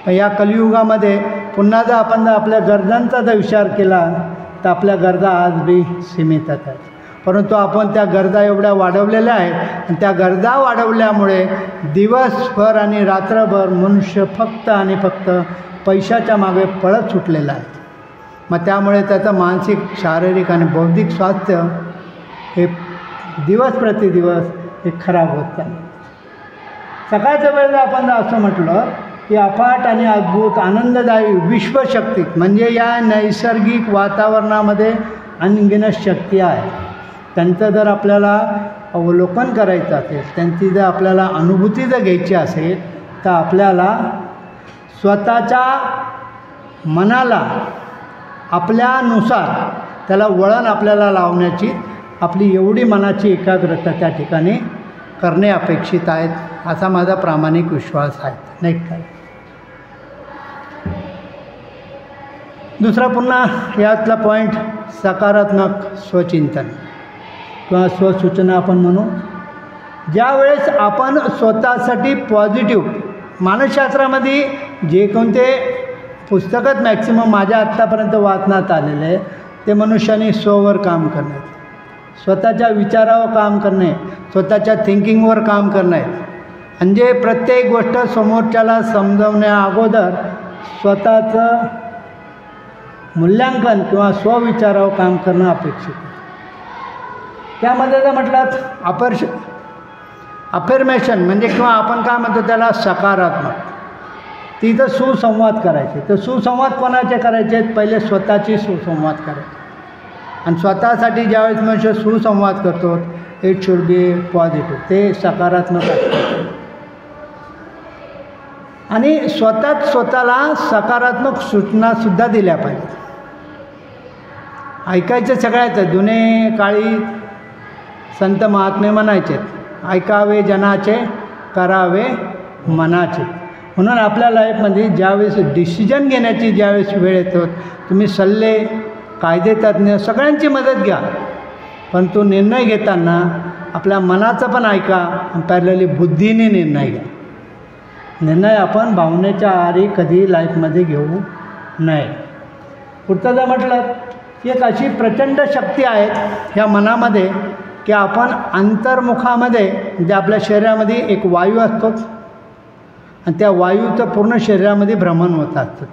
पण या कलियुगामध्ये पुन्हा जर आपण आपल्या गरजांचा जर विचार केला तर आपल्या गरजा आज बी सीमितच आहेत. परंतु आपण त्या गरजा एवढ्या वाढवलेल्या आहेत आणि त्या गरजा वाढवल्यामुळे दिवसभर आणि रात्रभर मनुष्य फक्त आणि फक्त पैशाच्या मागे पळत सुटलेला आहे. मग त्यामुळे त्याचं मानसिक, शारीरिक आणि बौद्धिक स्वास्थ्य हे दिवस प्रतिदिवस हे खराब होत चाललं. सकाळच्या वेळेला आपण असं म्हटलं की अफाट आणि अद्भुत आनंददायी विश्वशक्ती म्हणजे या नैसर्गिक वातावरणामध्ये अनगिनत शक्ती आहे. त्यांचं जर आपल्याला अवलोकन करायचं असेल, त्यांची जर आपल्याला अनुभूती जर घ्यायची असेल तर आपल्याला स्वतःच्या मनाला आपल्यानुसार त्याला वळण आपल्याला लावण्याची आपली एवढी मनाची एकाग्रता त्या ठिकाणी करणे अपेक्षित आहेत, असा माझा प्रामाणिक विश्वास आहे. नाही काय. दुसरा पुन्हा यातला पॉईंट सकारात्मक स्वचिंतन किंवा स्वसूचना आपण म्हणू. ज्यावेळेस आपण स्वतःसाठी पॉझिटिव्ह, मानसशास्त्रामध्ये जे कोणते पुस्तकात मॅक्सिमम माझ्या आत्तापर्यंत वाचण्यात आलेले आहे ते मनुष्याने स्ववर काम करणे, स्वतःच्या विचारावर काम करणे, स्वतःच्या थिंकिंगवर काम करणे. म्हणजे प्रत्येक गोष्ट समोरच्याला समजवण्या अगोदर स्वतःचं मूल्यांकन किंवा स्वविचारावर काम करणं अपेक्षित आहे. त्यामध्ये जर म्हटलं अफर्मेशन म्हणजे किंवा आपण काय म्हणतो त्याला सकारात्मक, तिथं सुसंवाद करायचे. तर सुसंवाद कोणाचे करायचे? पहिले स्वतःची सुसंवाद करायचे. आणि स्वतःसाठी ज्यावेळेस मनुष्य सुसंवाद करतो इट शुड बी पॉझिटिव्ह, ते सकारात्मक असतं. आणि स्वतःला सकारात्मक सूचनासुद्धा दिल्या पाहिजेत. ऐकायचं सगळ्याचं. जुने काळी संत महात्मे म्हणायचे ऐकावे जनाचे, करावे मनाचे. म्हणून आपल्या लाईफमध्ये ज्यावेळेस डिसिजन घेण्याची ज्यावेळेस वेळ येतो, तुम्ही सल्ले, कायदेतज्ञ सगळ्यांची मदत घ्या, पण तो निर्णय घेताना आपल्या मनाचं पण ऐका आणि पॅरलली बुद्धीने निर्णय घ्या. निर्णय आपण भावनेच्या आहारी कधी लाईफमध्ये घेऊ नये. पुढचं जर म्हटलं की एक अशी प्रचंड शक्ती आहे ह्या मनामध्ये की आपण अंतर्मुखामध्ये म्हणजे आपल्या शरीरामध्ये एक वायू असतो आणि त्या वायूचं पूर्ण शरीरामध्ये भ्रमण होत असतं.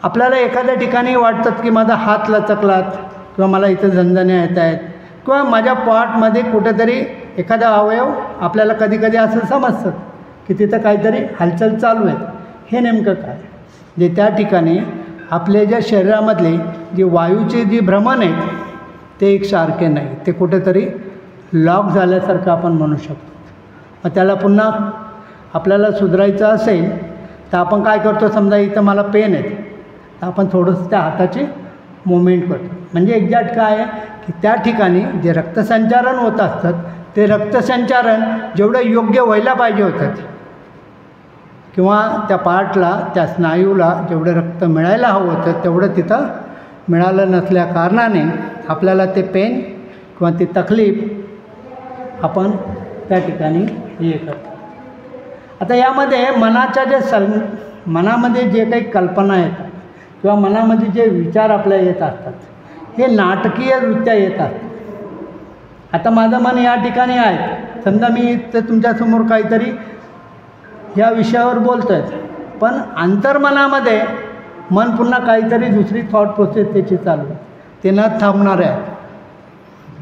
आपल्याला एखाद्या ठिकाणी वाटतात की माझा हात लचकलात किंवा मला इथं झणझण्या येत आहेत किंवा माझ्या पॉटमध्ये कुठेतरी एखादा अवयव आपल्याला कधी कधी असं समजतं की तिथं काहीतरी हालचाल चालू आहे. हे नेमकं काय? जे त्या ठिकाणी आपल्या ज्या शरीरामधले जे वायूचे जे भ्रमण आहे ते एकसारखे नाही, ते कुठेतरी लॉक झाल्यासारखं आपण म्हणू शकतो. मग त्याला पुन्हा आपल्याला सुधारायचं असेल तर आपण काय करतो, समजा इथं मला पेन आहे तर आपण थोडंसं त्या हाताची मुवमेंट करतो. म्हणजे एक्झॅक्ट काय आहे की त्या ठिकाणी जे रक्तसंचालन होत असतं ते रक्तसंचालन जेवढं योग्य व्हायला पाहिजे होतं किंवा त्या पार्टला, त्या स्नायूला जेवढं रक्त मिळायला हवं होतं तेवढं तिथं मिळालं नसल्या कारणाने आपल्याला ते पेन किंवा ती तकलीफ आपण त्या ठिकाणी हे करतो. आता यामध्ये मनाच्या जे मनामध्ये जे काही कल्पना येतात किंवा मनामध्ये जे विचार आपल्या येत असतात हे नाटकीयरित्या येतात. आता माझं मन या ठिकाणी आहे, समजा मी ते तुमच्यासमोर काहीतरी ह्या विषयावर बोलतो आहे, पण अंतर्मनामध्ये मन पुन्हा काहीतरी दुसरी थॉट प्रोसेस त्याची चालू आहे, ते न थांबणार आहे.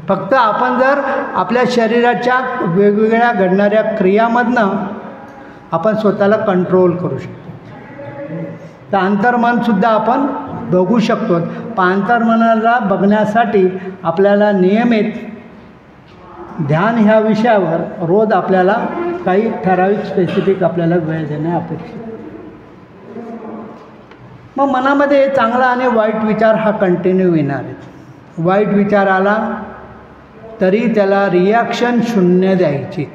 फक्त आपण जर आपल्या शरीराच्या वेगवेगळ्या घडणाऱ्या क्रियामधनं आपण स्वतःला कंट्रोल करू शकतो. तर अंतर्मनसुद्धा आपण बघू शकतो. पण अंतर्मनाला बघण्यासाठी आपल्याला नियमित ध्यान ह्या विषयावर रोज आपल्याला काही ठराविक स्पेसिफिक आपल्याला वेळ देणे अपेक्षित. मग मनामध्ये चांगला आणि वाईट विचार हा कंटिन्यू येणार आहे. वाईट विचार आला तरी त्याला रिॲक्शन शून्य द्यायची.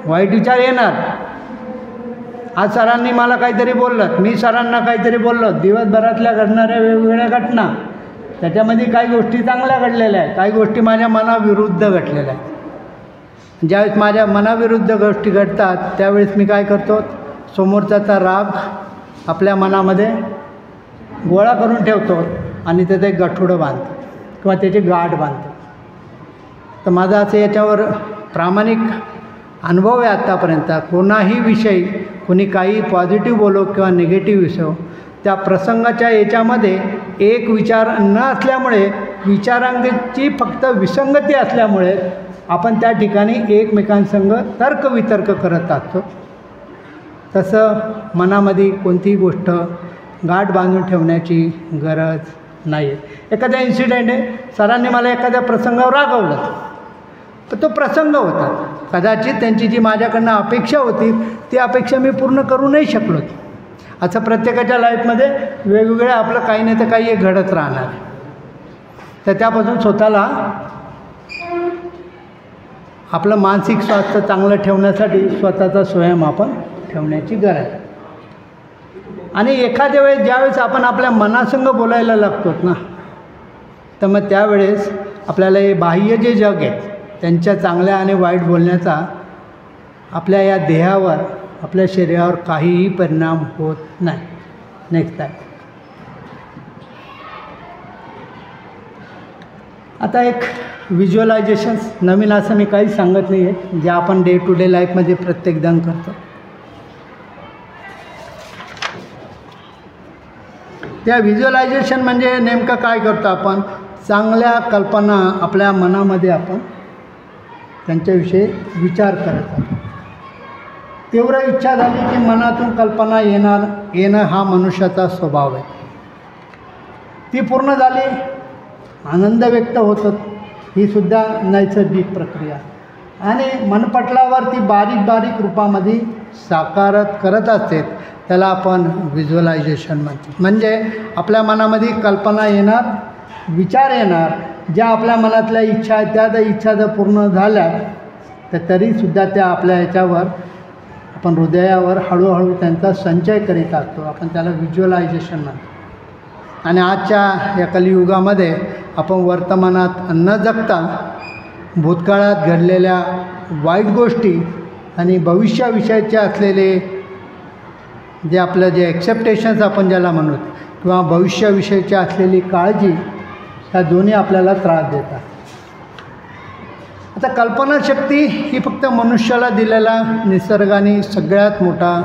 वाईट विचार येणार. आज सरांनी मला काहीतरी बोललं, मी सरांना काहीतरी बोललो, दिवसभरातल्या घडणाऱ्या वेगवेगळ्या घटना, त्याच्यामध्ये काही गोष्टी चांगल्या घडलेल्या आहेत, काही गोष्टी माझ्या मनाविरुद्ध घडलेल्या आहेत. ज्यावेळेस माझ्या मनाविरुद्ध गोष्टी घडतात त्यावेळेस मी काय करतो, समोरचा राग आपल्या मनामध्ये गोळा करून ठेवतो आणि त्याचं एक गठुडं बांधतो किंवा त्याची गाठ बांधतो. तर माझा असं याच्यावर प्रामाणिक अनुभव आहे आत्तापर्यंत. कोणाही विषयी कोणी काही पॉझिटिव्ह बोलो किंवा निगेटिव्ह विषय, त्या प्रसंगाच्या याच्यामध्ये एक विचार न असल्यामुळे, विचारांची फक्त विसंगती असल्यामुळे आपण त्या ठिकाणी एकमेकांसंग तर्कवितर्क करत असतो. तसं मनामध्ये कोणतीही गोष्ट गाठ बांधून ठेवण्याची गरज नाही आहे. एखादा इन्सिडेंट आहे, सरांनी मला एखाद्या प्रसंगावर रागवलं, तर तो प्रसंग होता. कदाचित त्यांची जी माझ्याकडनं अपेक्षा होती ती अपेक्षा मी पूर्ण करू नाही शकलो. असं प्रत्येकाच्या लाईफमध्ये वेगवेगळं आपलं काही नाही तर काही एक घडत राहणार. तर त्यापासून स्वतःला आपलं मानसिक स्वास्थ्य चांगलं ठेवण्यासाठी स्वतःचा स्वयं आपण ठेवण्याची गरज आहे. आणि एखाद्या वेळेस ज्यावेळेस आपण आपल्या मनासंग बोलायला लागतो ना, तर मग त्यावेळेस आपल्याला हे बाह्य जे जग आहे त्यांच्या चांगल्या आणि वाईट बोलण्याचा आपल्या या देहावर, आपल्या शरीरावर काहीही परिणाम होत नाही. Next time. आता एक व्हिज्युअलायझेशन्स, नवीन असं मी काही सांगत नाही आहे, जे आपण डे टू डे लाईफमध्ये प्रत्येकजण करतो. त्या व्हिज्युअलायझेशन म्हणजे नेमकं काय करतो आपण, चांगल्या कल्पना आपल्या मनामध्ये आपण त्यांच्याविषयी विचार करत आहोत. तेवढं इच्छा झाली की मनातून कल्पना येणं हा मनुष्याचा स्वभाव आहे. ती पूर्ण झाली, आनंद व्यक्त होतो, ही सुद्धा नैसर्गिक प्रक्रिया. आणि मनपटलावर ती बारीक बारीक रूपामध्ये साकारत करत असते, त्याला आपण व्हिज्युअलायझेशन म्हणतो. म्हणजे आपल्या मनामध्ये कल्पना येणार, विचार येणार ज्या आपल्या मनातल्या इच्छा आहेत त्या जर इच्छा जर पूर्ण झाल्या तर तरीसुद्धा त्या आपल्या याच्यावर आपण हृदयावर हळूहळू त्यांचा संचय करीत असतो. आपण त्याला व्हिज्युअलायझेशन म्हणतो. आणि आजच्या या कलियुगामध्ये आपण वर्तमानात न जगता भूतकाळात घडलेल्या वाईट गोष्टी आणि भविष्याविषयीचे असलेले जे आपलं जे एक्सेप्टेशन्स आपण ज्याला म्हणतो किंवा भविष्याविषयीची असलेली काळजी, ह्या दोन्ही आपल्याला त्रास देतात. आता कल्पनाशक्ती ही फक्त मनुष्याला दिलेला निसर्गाने सगळ्यात मोठा,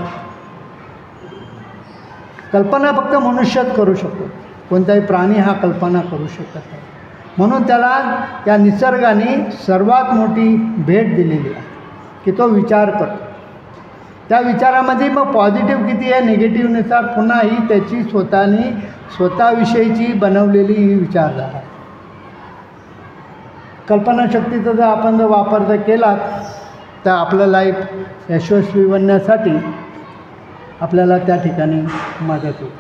कल्पना फक्त मनुष्यच करू शकतो, कोणताही प्राणी हा कल्पना करू शकत नाही. म्हणून त्याला या निसर्गाने सर्वात मोठी भेट दिलेली आहे की तो विचार करतो. त्या विचारामध्ये मग पॉझिटिव्ह किती आहे, निगेटिव्हनुसार पुन्हा ही त्याची स्वतःविषयीची बनवलेली ही विचारधारा आहे. कल्पनाशक्तीचा जर आपण वापर जर केला तर आपलं लाईफ यशस्वी बनण्यासाठी आपल्याला त्या ठिकाणी मदत होईल.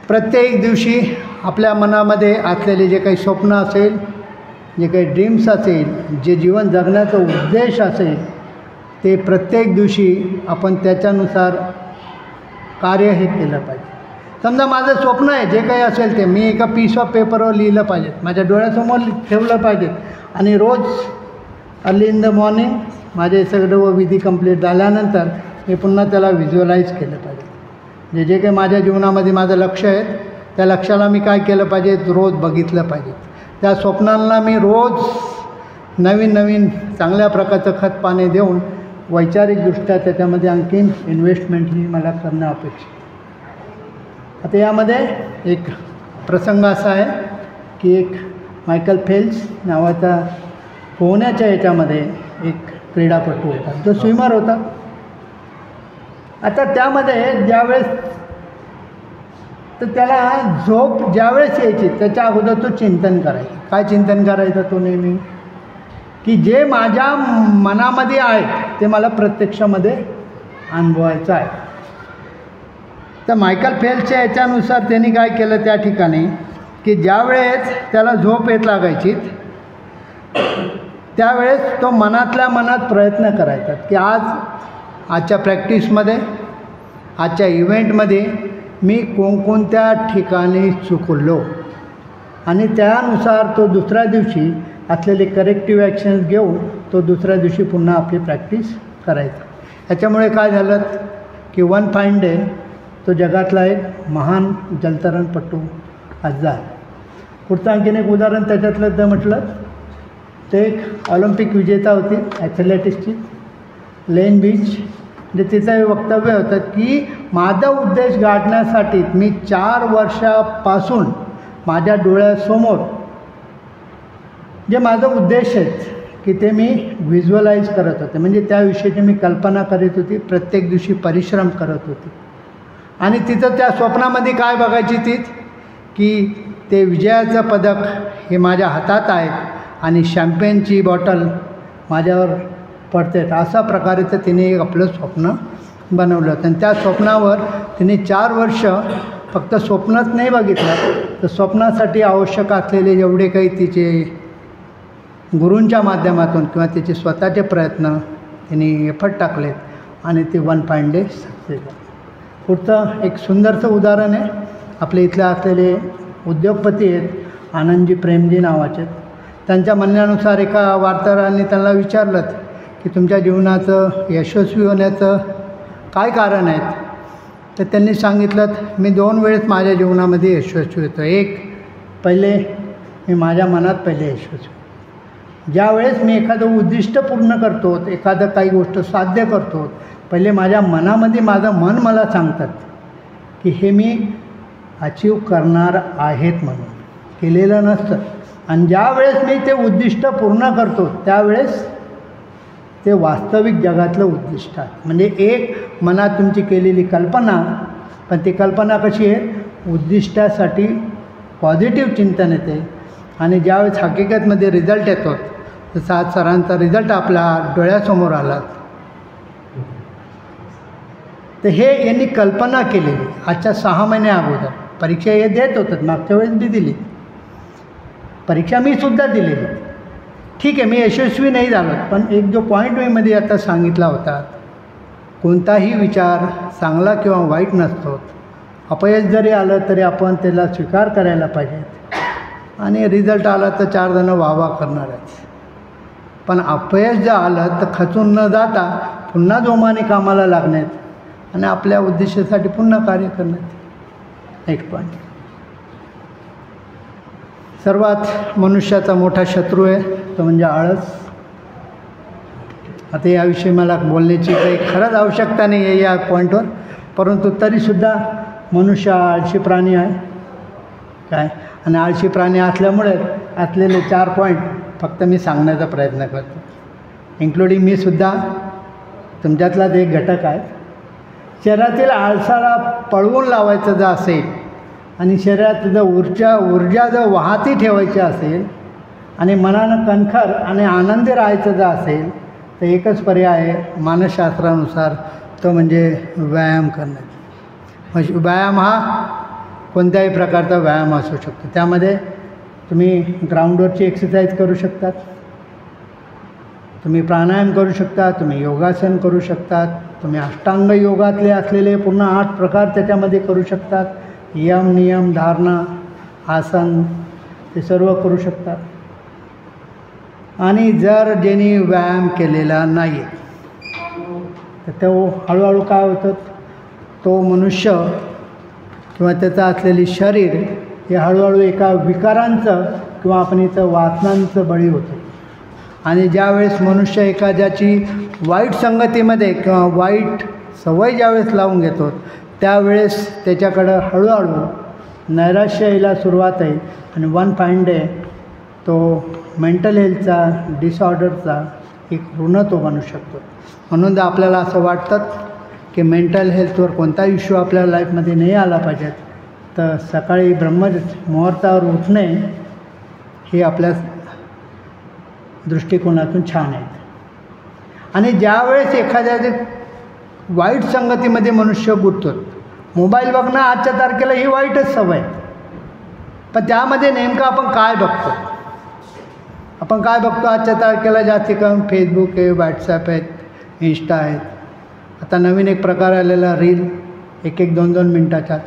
प्रत्येक दिवशी आपल्या मनामध्ये असलेले जे काही स्वप्न असेल, जे काही ड्रीम्स असेल, जे जीवन जगण्याचा उद्देश असेल, ते प्रत्येक दिवशी आपण त्याच्यानुसार कार्य हे केलं पाहिजे. समजा माझं स्वप्न आहे जे काही असेल ते मी एका पीस ऑफ पेपरवर लिहिलं पाहिजे, माझ्या डोळ्यासमोर ठेवलं पाहिजे आणि रोज अर्ली इन द मॉर्निंग माझे सगळं विधी कंप्लीट झाल्यानंतर मी पुन्हा त्याला व्हिज्युअलाइज केलं पाहिजे. जे काही माझ्या जीवनामध्ये माझं लक्ष आहे त्या लक्ष्याला मी काय केलं पाहिजे, रोज बघितलं पाहिजे. त्या स्वप्नांना मी रोज नवीन नवीन चांगल्या प्रकारचं खत पाणी देऊन वैचारिकदृष्ट्या त्याच्यामध्ये आणखीन इन्व्हेस्टमेंट ही मला करणं अपेक्षित. आता यामध्ये एक प्रसंग असा आहे की एक मायकल फेल्प्स नावाचा पोहण्याच्या याच्यामध्ये एक क्रीडापटू होता, जो स्विमर होता. आता त्यामध्ये ज्यावेळेस तर त्याला झोप ज्यावेळेस यायची त्याच्या अगोदर तो चिंतन करायचा. काय चिंतन करायचं तो नेहमी, की जे माझ्या मनामध्ये आहे ते मला प्रत्यक्षामध्ये अनुभवायचं आहे. तर मायकल फेल्प्सच्या याच्यानुसार त्यांनी काय केलं त्या ठिकाणी, की ज्यावेळेस त्याला झोप येत लागायची त्यावेळेस तो मनातल्या मनात प्रयत्न करायचा की आजच्या प्रॅक्टिसमध्ये, आजच्या इव्हेंटमध्ये मी कोणकोणत्या ठिकाणी चुकलो आणि त्यानुसार तो दुसऱ्या दिवशी असलेले करेक्टिव्ह ॲक्शन्स घेऊन तो दुसऱ्या दिवशी पुन्हा आपली प्रॅक्टिस करायचा. याच्यामुळे काय झालं की वन फाईन डे तो जगातला एक महान जलतरणपटू आज झाला. पुढचं आणखीन एक उदाहरण त्याच्यातलं जर म्हटलं ते एक ऑलिम्पिक विजेता होती ॲथलेटिक्सची, लेन बीच. म्हणजे तिचं वक्तव्य होतं की माझा उद्देश गाठण्यासाठी मी 4 वर्षापासून माझ्या डोळ्यासमोर जे माझं उद्देश आहे की ते मी व्हिज्युअलाइज करत होते, म्हणजे त्याविषयीची मी कल्पना करीत होती, प्रत्येक दिवशी परिश्रम करत होती. आणि तिथं त्या स्वप्नामध्ये काय बघायची ती की ते विजयाचं पदक हे माझ्या हातात आहे आणि शॅम्पेनची बॉटल माझ्यावर पडते. अशा प्रकारे तर तिने एक आपलं स्वप्न बनवलं होतं. आणि त्या स्वप्नावर तिने 4 वर्ष फक्त स्वप्नच नाही बघितलं, तर स्वप्नासाठी आवश्यक असलेले जेवढे काही तिचे गुरूंच्या माध्यमातून किंवा तिचे स्वतःचे प्रयत्न तिने एफर्ट टाकलेत आणि ते वन फाईन डे सक्सेस झाले. पुढचं एक सुंदरसं उदाहरण आहे. आपल्या इथले असलेले उद्योगपती आहेत आनंदजी प्रेमजी नावाचे. त्यांच्या म्हणण्यानुसार एका वार्ताहरांनी त्यांना विचारलं की तुमच्या जीवनाचं यशस्वी होण्याचं काय कारण आहेत, तर त्यांनी सांगितलं मी 2 वेळेस माझ्या जीवनामध्ये यशस्वी होतो. एक, पहिले मी माझ्या मनात पहिले यशस्वी. ज्यावेळेस मी एखादं उद्दिष्ट पूर्ण करतो, एखादं काही गोष्ट साध्य करतो, पहिले माझ्या मनामध्ये माझं मन मला सांगतात की हे मी अचीव करणार आहेत म्हणून, केलेलं नसतं. आणि ज्यावेळेस मी ते उद्दिष्ट पूर्ण करतो त्यावेळेस ते वास्तविक जगातलं उद्दिष्ट आहे. म्हणजे एक मनात तुमची केलेली कल्पना, पण ती कल्पना कशी आहे, उद्दिष्टासाठी पॉझिटिव्ह चिंतन येते. आणि ज्यावेळेस हकीकतमध्ये रिझल्ट येतो, जसं आज सरांचा रिझल्ट आपल्या डोळ्यासमोर आला, तर हे यांनी कल्पना केलेली आजच्या 6 महिन्या अगोदर. परीक्षा हे देत होतात, मागच्या वेळेस बी दिली. परीक्षा मी सुद्धा दिलेली. ठीक आहे, मी यशस्वी नाही झालो, पण एक जो पॉईंट मी मध्ये आता सांगितला होता, कोणताही विचार चांगला किंवा वाईट नसतो. अपयश जरी आलं तरी आपण त्याला स्वीकार करायला पाहिजे आणि रिझल्ट आला तर 4 जणं वाह करणारच. पण अपयश जर आलं तर खचून न जाता पुन्हा जोमाने कामाला लागण्यात आणि आपल्या उद्देशासाठी पुन्हा कार्य करण्यात. Next point. सर्वात मनुष्याचा मोठा शत्रू आहे तो म्हणजे आळस. आता याविषयी मला बोलण्याची काही खरंच आवश्यकता नाही आहे या पॉईंटवर, परंतु तरीसुद्धा मनुष्य आळशी प्राणी आहे काय. आणि आळशी प्राणी असल्यामुळे असलेले 4 पॉईंट फक्त मी सांगण्याचा प्रयत्न करतो, इन्क्लुडिंग मी सुद्धा तुमच्यातलाच एक घटक आहे. शरीरातील आळसाला पळवून लावायचं जर असेल आणि शरीरात जर ऊर्जा जर वाहती ठेवायची असेल आणि मनानं कणखर आणि आनंदी राहायचं जर असेल तर एकच पर्याय आहे मानसशास्त्रानुसार, तो म्हणजे व्यायाम करणे. व्यायाम हा कोणत्याही प्रकारचा व्यायाम असू शकतो. त्यामध्ये तुम्ही ग्राउंडवरची एक्सरसाइज करू शकतात, तुम्ही प्राणायाम करू शकता, तुम्ही योगासन करू शकतात, तुम्ही अष्टांग योगातले असलेले पूर्ण 8 प्रकार त्याच्यामध्ये करू शकतात. यम नियम धारणा आसन ते सर्व करू शकतात. आणि जर ज्यांनी व्यायाम केलेला नाही तर तो हळूहळू काय होतं, तो मनुष्य किंवा त्याचं असलेली शरीर हे हळूहळू एका विकारांचं किंवा आपण इथं वासनांचं बळी होतं. आणि ज्यावेळेस मनुष्य एखाद्याची वाईट संगतीमध्ये किंवा वाईट सवय ज्यावेळेस लावून घेतो त्यावेळेस त्याच्याकडं हळूहळू नैराश्य यायला सुरुवात आहे आणि वन फाईन डे तो मेंटल हेल्थचा डिसऑर्डरचा एक ऋण तो बनू शकतो. म्हणून जर आपल्याला असं वाटतं की मेंटल हेल्थवर कोणता इश्यू आपल्या लाईफमध्ये नाही आला पाहिजे तर सकाळी ब्रह्ममुहूर्तावर उठणे हे आपल्या दृष्टिकोनातून छान आहे. आणि ज्यावेळेस एखाद्या वाईट संगतीमध्ये मनुष्य बुडतो, मोबाईल बघणं आजच्या तारखेला ही वाईटच सवय, पण त्यामध्ये नेमकं आपण काय बघतो, आपण काय बघतो आजच्या तारखेला जास्ती करून फेसबुक आहे, व्हॉट्सॲप आहेत, इंस्टा आहेत. आता नवीन एक प्रकार आलेला रील 1-2 मिनटाच्या.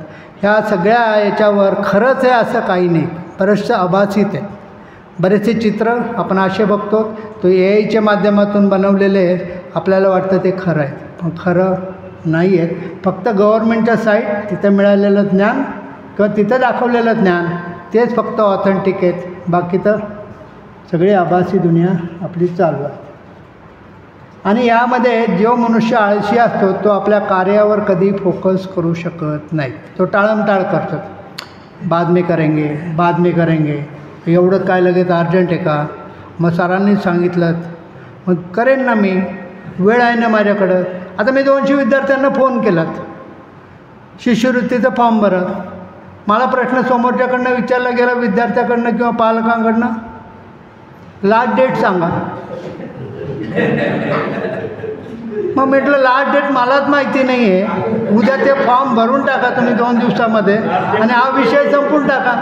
ह्या सगळ्या याच्यावर खरंच आहे असं काही नाही, बरेचसे आभासित आहे. बरेचसे चित्र आपण असे बघतो तो AIच्या माध्यमातून बनवलेले आहे, आपल्याला वाटतं ते खरं आहे, पण खरं नाही आहे. फक्त गव्हर्नमेंटच्या साईट तिथं मिळालेलं ज्ञान किंवा तिथं दाखवलेलं ज्ञान तेच फक्त ऑथेंटिक आहेत, बाकी तर सगळी आभासी दुनिया आपली चालू आहे. आणि यामध्ये जो मनुष्य आळशी असतो तो आपल्या कार्यावर कधी फोकस करू शकत नाही, तो टाळमटाळ करतो. बाद में करेंगे, एवढं काय लगेच अर्जंट आहे का, मग सरांनी सांगितलं मग करेन ना, मी वेळ आहे ना माझ्याकडं. आता मी 200 विद्यार्थ्यांना फोन केलात, शिष्यवृत्तीचा फॉर्म भरा. मला प्रश्न समोरच्याकडनं विचारला गेला, विद्यार्थ्याकडनं किंवा पालकांकडनं, लास्ट डेट सांगा. मग म्हटलं लास्ट डेट मलाच माहिती नाही आहे, उद्या ते फॉर्म भरून टाका तुम्ही 2 दिवसामध्ये आणि हा विषय संपून टाका.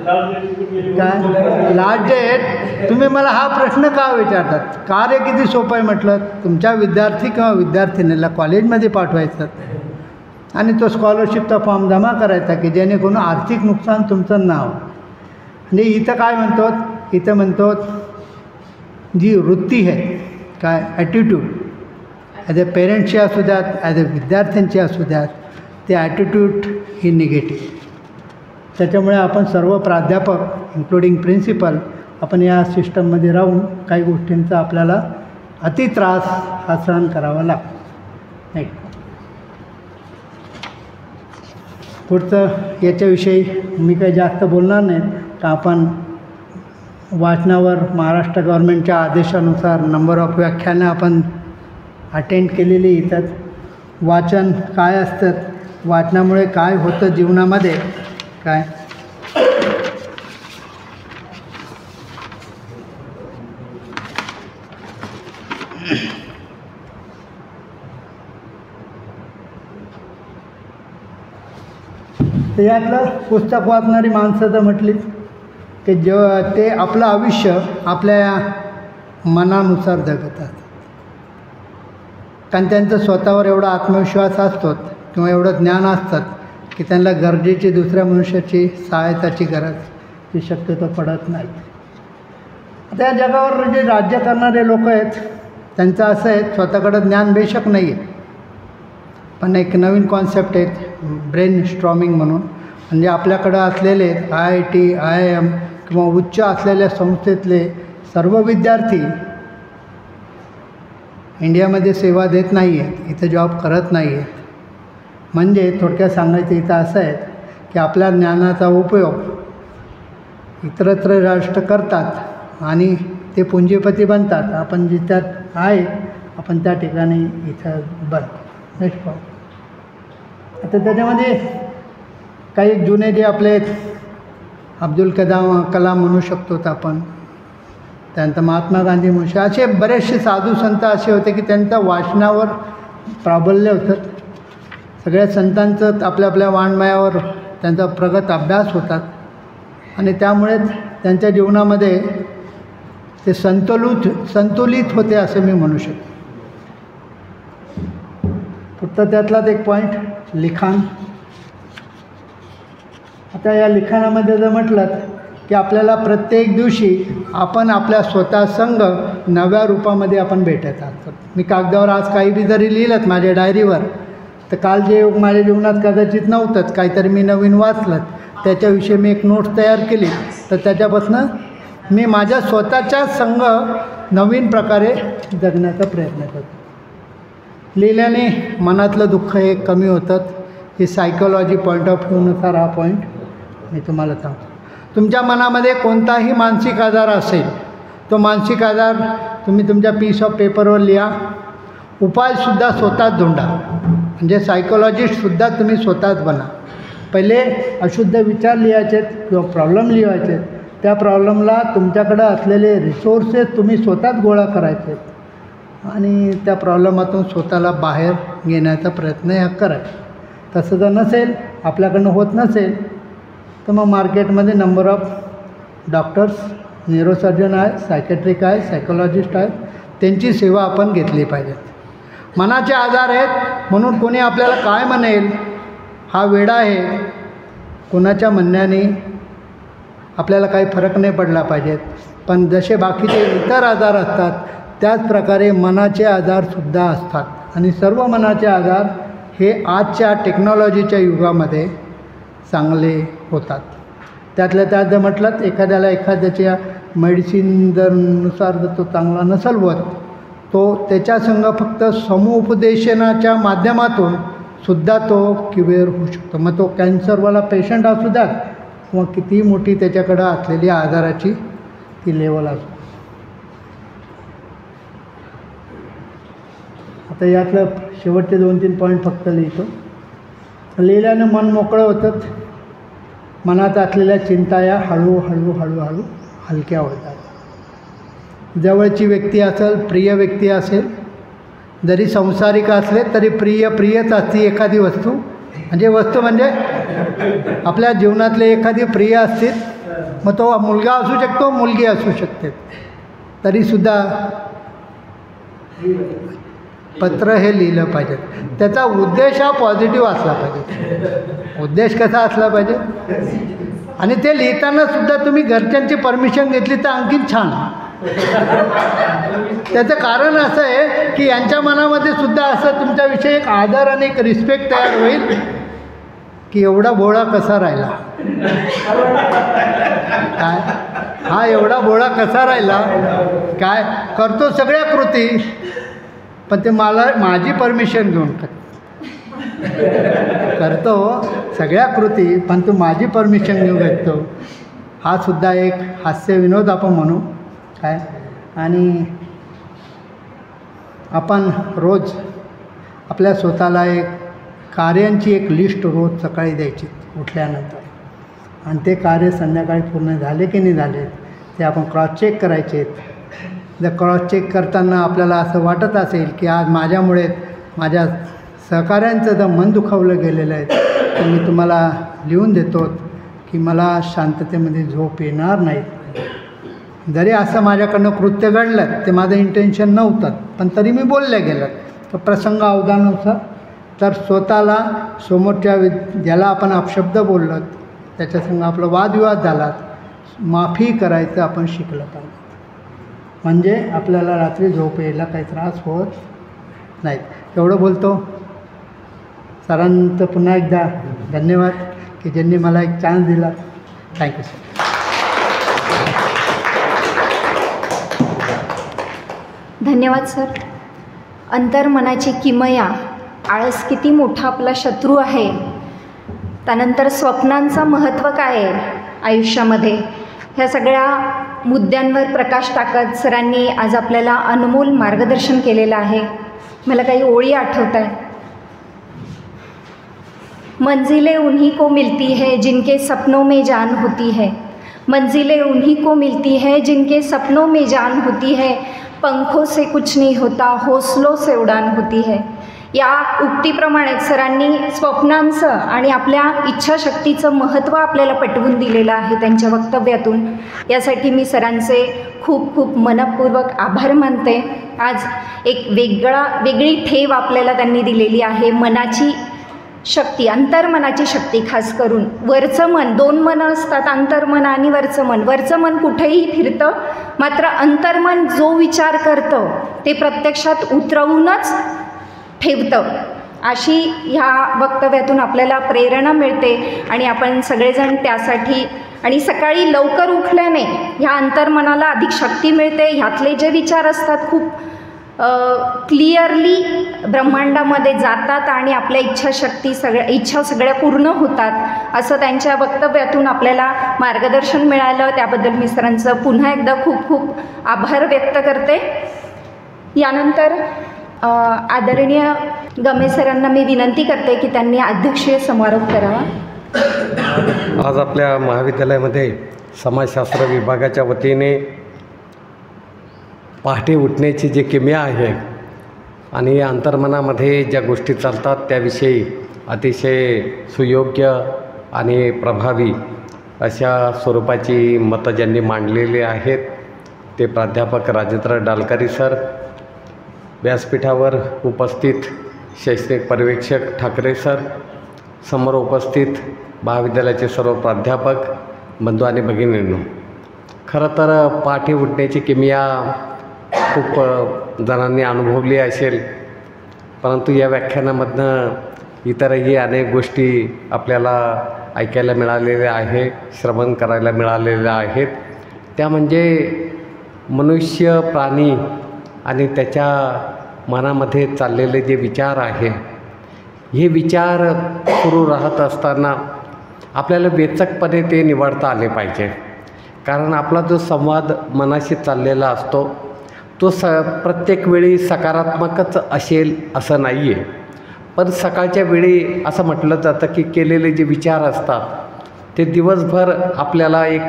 काय लास्ट डेट, तुम्ही मला हा प्रश्न का विचारतात. कार्य किती सोपं आहे म्हटलं, तुमच्या विद्यार्थी किंवा विद्यार्थिनीला कॉलेजमध्ये पाठवायचं आणि तो स्कॉलरशिपचा फॉर्म जमा करायचा की जेणेकरून आर्थिक नुकसान तुमचं नाव. म्हणजे इथं काय म्हणतो, इथं म्हणतो जी वृत्ती आहे काय ॲटिट्यूड, ॲज अ पेरेंट्सची असू द्यात, ॲज अ विद्यार्थ्यांची असू द्यात, ते ॲटिट्यूड ही निगेटिव्ह. त्याच्यामुळे आपण सर्व प्राध्यापक इन्क्लुडिंग प्रिन्सिपल आपण या सिस्टममध्ये राहून काही गोष्टींचा आपल्याला अति त्रास हा सहन करावा लागतो. नाही पुढचं याच्याविषयी मी काही जास्त बोलणार नाही, तर आपण वाचनावर महाराष्ट्र गव्हर्नमेंटच्या आदेशानुसार नंबर ऑफ व्याख्यानं आपण अटेंड केलेली येतात. वाचन काय असतं, वाचनामुळे काय होतं जीवनामध्ये काय, तर यातलं पुस्तक वाचणारी माणसं तर म्हटली की ते आपलं आयुष्य आपल्या मनानुसार जगत असतात. कारण त्यांचा स्वतःवर एवढा आत्मविश्वास असतो किंवा एवढं ज्ञान असतात की त्यांना गरजेची दुसऱ्या मनुष्याची सहायताची गरज ही शक्यतो पडत नाही. आता या जगावर जे राज्य करणारे लोक आहेत त्यांचं असं आहे, स्वतःकडं ज्ञान बेशक नाही आहे, पण एक नवीन कॉन्सेप्ट आहे ब्रेन स्ट्रॉमिंग म्हणून. म्हणजे आपल्याकडं असलेले IIT, IIM किंवा उच्च असलेल्या संस्थेतले सर्व विद्यार्थी इंडियामध्ये सेवा देत नाही आहेत, इथं जॉब करत नाही आहेत. म्हणजे थोडक्यात सांगायचं इथं असं आहे की आपल्या ज्ञानाचा उपयोग इतरत्र राष्ट्र करतात आणि ते पुंजीपती बनतात. आपण जिथं आहे आपण त्या ठिकाणी इथं नेक्स्ट पाहू. आता त्याच्यामध्ये काही जुने जे आपले अब्दुल कलाम म्हणू शकतो आपण, त्यानंतर महात्मा गांधी म्हणू असे बरेचसे साधू संत असे होते की त्यांचं वाचनावर प्राबल्य होतं. सगळ्या संतांचं आपल्या आपल्या वाङ्मयावर त्यांचा प्रगत अभ्यास होतात आणि त्यामुळे त्यांच्या जीवनामध्ये ते संतुलित होते असं मी म्हणू शकतो. फक्त त्यातलाच एक पॉईंट, लिखाण. आता या लिखाणामध्ये जर म्हटलं की आपल्याला प्रत्येक दिवशी आपण आपल्या स्वतः संग नव्या रूपामध्ये आपण भेटत असतो. मी कागदावर आज काही बी जरी लिहिलं माझ्या डायरीवर, तर काल जे माझ्या जीवनात कदाचित नव्हतंच, काहीतरी मी नवीन वाचलं, त्याच्याविषयी मी एक नोट तयार केली, तर त्याच्यापासून मी माझ्या स्वतःच्या संग नवीन प्रकारे जगण्याचा प्रयत्न करतो. लिहिल्याने मनातलं दुःख हे कमी होतं. ही सायकोलॉजी पॉईंट ऑफ व्ह्यूनुसार हा पॉईंट मी तुम्हाला सांगतो. तुमच्या मनामध्ये कोणताही मानसिक आजार असेल, तो मानसिक आजार तुम्ही तुमच्या पीस ऑफ पेपरवर लिहा. उपायसुद्धा स्वतःच धुंडा. म्हणजे सायकोलॉजिस्टसुद्धा तुम्ही स्वतःच बना. पहिले अशुद्ध विचार लिहायचे किंवा प्रॉब्लेम लिहायचे, त्या प्रॉब्लेमला तुमच्याकडं असलेले रिसोर्सेस तुम्ही स्वतःच गोळा करायचे आणि त्या प्रॉब्लेमातून स्वतःला बाहेर घेण्याचा प्रयत्न ह्या करायचा. तसं जर नसेल, आपल्याकडनं होत नसेल, तर मग मार्केटमध्ये नंबर ऑफ डॉक्टर्स, न्यूरोसर्जन आहे, सायकॅट्रिक आहे, सायकोलॉजिस्ट आहेत, त्यांची सेवा आपण घेतली पाहिजे. मनाचे आजार आहेत म्हणून कोणी आपल्याला काय म्हणेल हा वेडा आहे, कोणाच्या म्हणण्याने आपल्याला काही फरक नाही पडला पाहिजेत. पण जसे बाकीचे इतर आजार असतात त्याच प्रकारे मनाचे आजारसुद्धा असतात आणि सर्व मनाचे आजार हे आजच्या टेक्नॉलॉजीच्या युगामध्ये चांगले होतात. त्यातल्या त्यात जर म्हटलं एखाद्याला एखाद्याच्या मेडिसिन जर नुसार जर तो चांगला नसेल होत, तो त्याच्यासंग फक्त समुपदेशनाच्या माध्यमातून सुद्धा तो क्युअर होऊ शकतो. मग तो कॅन्सरवाला पेशंट असू द्या किंवा किती मोठी त्याच्याकडं असलेली आजाराची ती लेवल असो. आता यातलं शेवटचे 2-3 पॉईंट फक्त लिहितो. लिहिल्यानं मन मोकळं होतं. मनात असलेल्या चिंता या हळूहळू हलक्या होतात. जवळची व्यक्ती असेल, प्रिय व्यक्ती असेल, जरी संसारिक असले तरी प्रियच असते एखादी वस्तू. म्हणजे आपल्या जीवनातले एखादी प्रिय असते. मग तो मुलगा असू शकतो, मुलगी असू शकते, तरीसुद्धा पत्र हे लिहिलं पाहिजे. त्याचा उद्देश हा पॉझिटिव्ह असला पाहिजे. उद्देश कसा असला पाहिजे, आणि ते लिहितानासुद्धा तुम्ही घरच्यांची परमिशन घेतली तर आणखीन छान. त्याचं कारण असं आहे की यांच्या मनामध्ये सुद्धा असं तुमच्याविषयी एक आदर आणि एक रिस्पेक्ट तयार होईल की एवढा भोळा कसा राहिला, काय हा एवढा भोळा कसा राहिला, काय करतो सगळ्या कृती, पण ते माझी परमिशन घेऊन करतो सगळ्या कृती, पण तू माझी परमिशन घेऊन करतो. हा सुद्धा एक हास्य विनोद आपण म्हणू काय. आणि आपण रोज आपल्या स्वतःला एक कार्यांची एक लिस्ट रोज सकाळी द्यायची उठल्यानंतर, आणि ते कार्य संध्याकाळी पूर्ण झाले की नाही झाले ते आपण क्रॉस चेक करायचे. जर क्रॉस चेक करताना आपल्याला असं वाटत असेल की आज माझ्यामुळे माझ्या सहकाऱ्यांचं जर मन दुखावलं गेलेलं आहे, तर मी तुम्हाला लिहून देतो की मला शांततेमध्ये झोप येणार नाही. जरी असं माझ्याकडनं कृत्य घडलं ते माझं इंटेन्शन नव्हतं, पण तरी मी बोलल्या गेलं तर प्रसंग अवधानानुसार तर स्वतःला समोरच्या ज्याला आपण अपशब्द बोललो त्याच्यासंग आपला वादविवाद झाला, माफी करायचं आपण शिकलं पाहिजे. म्हणजे आपल्याला रात्री झोप यायला काही त्रास होत नाहीत. एवढं बोलतो. सरांचं पुन्हा एकदा धन्यवाद की ज्यांनी मला एक चान्स दिला. Thank you sir. धन्यवाद सर. अंतर्मनाची किमया, आळस किती मोठा आपला शत्रू आहे, त्यानंतर स्वप्नांचं महत्त्व काय आहे आयुष्यामध्ये, ह्या सगळ्या मुद्द्यांवर प्रकाश टाकत सरांनी आज आपल्याला अनमोल मार्गदर्शन केलेलं आहे. मला काही ओळी आठवत आहे. मंजिलें उन्हीं को मिलती है जिनके सपनों में जान होती है, मंजिलें उन्हीं को मिलती है जिनके सपनों में जान होती है, पंखों से कुछ नहीं होता हौसलों से उडान होती है. या उक्तीप्रमाणे सरांनी स्वप्नांचं आणि आपल्या इच्छाशक्तीचं महत्त्व आपल्याला पटवून दिलेलं आहे त्यांच्या वक्तव्यातून. यासाठी मी सरांचे खूप खूप मनपूर्वक आभार मानते. आज एक वेगळी ठेव आपल्याला त्यांनी दिलेली आहे. मनाची शक्ती, अंतर्मनाची शक्ती, खास करून वरचं मन, दोन मनं असतात, अंतर्मन आणि वरचं मन. वरचं मन कुठेही फिरतं, मात्र अंतर्मन जो विचार करतं ते प्रत्यक्षात उतरवूनच ठेवतं. अशी ह्या वक्तव्यातून आपल्याला प्रेरणा मिळते आणि आपण सगळेजण त्यासाठी आणि सकाळी लवकर उठल्याने ह्या अंतर्मनाला अधिक शक्ती मिळते. ह्यातले जे विचार असतात खूप क्लिअरली ब्रह्मांडामध्ये जातात आणि आपल्या इच्छा सगळ्या पूर्ण होतात, असं त्यांच्या वक्तव्यातून आपल्याला मार्गदर्शन मिळालं. त्याबद्दल मी सरांचं पुन्हा एकदा खूप खूप आभार व्यक्त करते. यानंतर आदरणीय गमे सरांना मी विनंती करते की त्यांनी अध्यक्षीय समारोप करावा. आज आपल्या महाविद्यालयामध्ये समाजशास्त्र विभागाच्या वतीने पहाटे उठण्याची जी किमया आहे आणि अंतर्मनामध्ये ज्या गोष्टी चालतात त्याविषयी अतिशय सुयोग्य आणि प्रभावी अशा स्वरूपाची मतं ज्यांनी मांडलेली आहेत ते प्राध्यापक राजेंद्र डालकरी सर, व्यासपीठावर उपस्थित शैक्षणिक पर्यवेक्षक ठाकरे सर, समोर उपस्थित महाविद्यालयाचे सर्व प्राध्यापक बंधू आणि भगिनींनो. खरं तर पहाटे उठण्याची किमया खूप जणांनी अनुभवली असेल, परंतु या व्याख्यानामधनं इतरही अनेक गोष्टी आपल्याला ऐकायला मिळालेल्या आहे, श्रवण करायला मिळालेल्या आहेत. त्या म्हणजे मनुष्य, प्राणी आणि त्याच्या मनामध्ये चाललेले जे विचार आहे, हे विचार सुरू राहत असताना आपल्याला वेचकपणे ते निवडता आले पाहिजे. कारण आपला जो संवाद मनाशी चाललेला असतो तो प्रत्येक वेळी सकारात्मकच असेल असं नाही आहे. पण सकाळच्या वेळी असं म्हटलं जातं की केलेले जे विचार असतात ते दिवसभर आपल्याला एक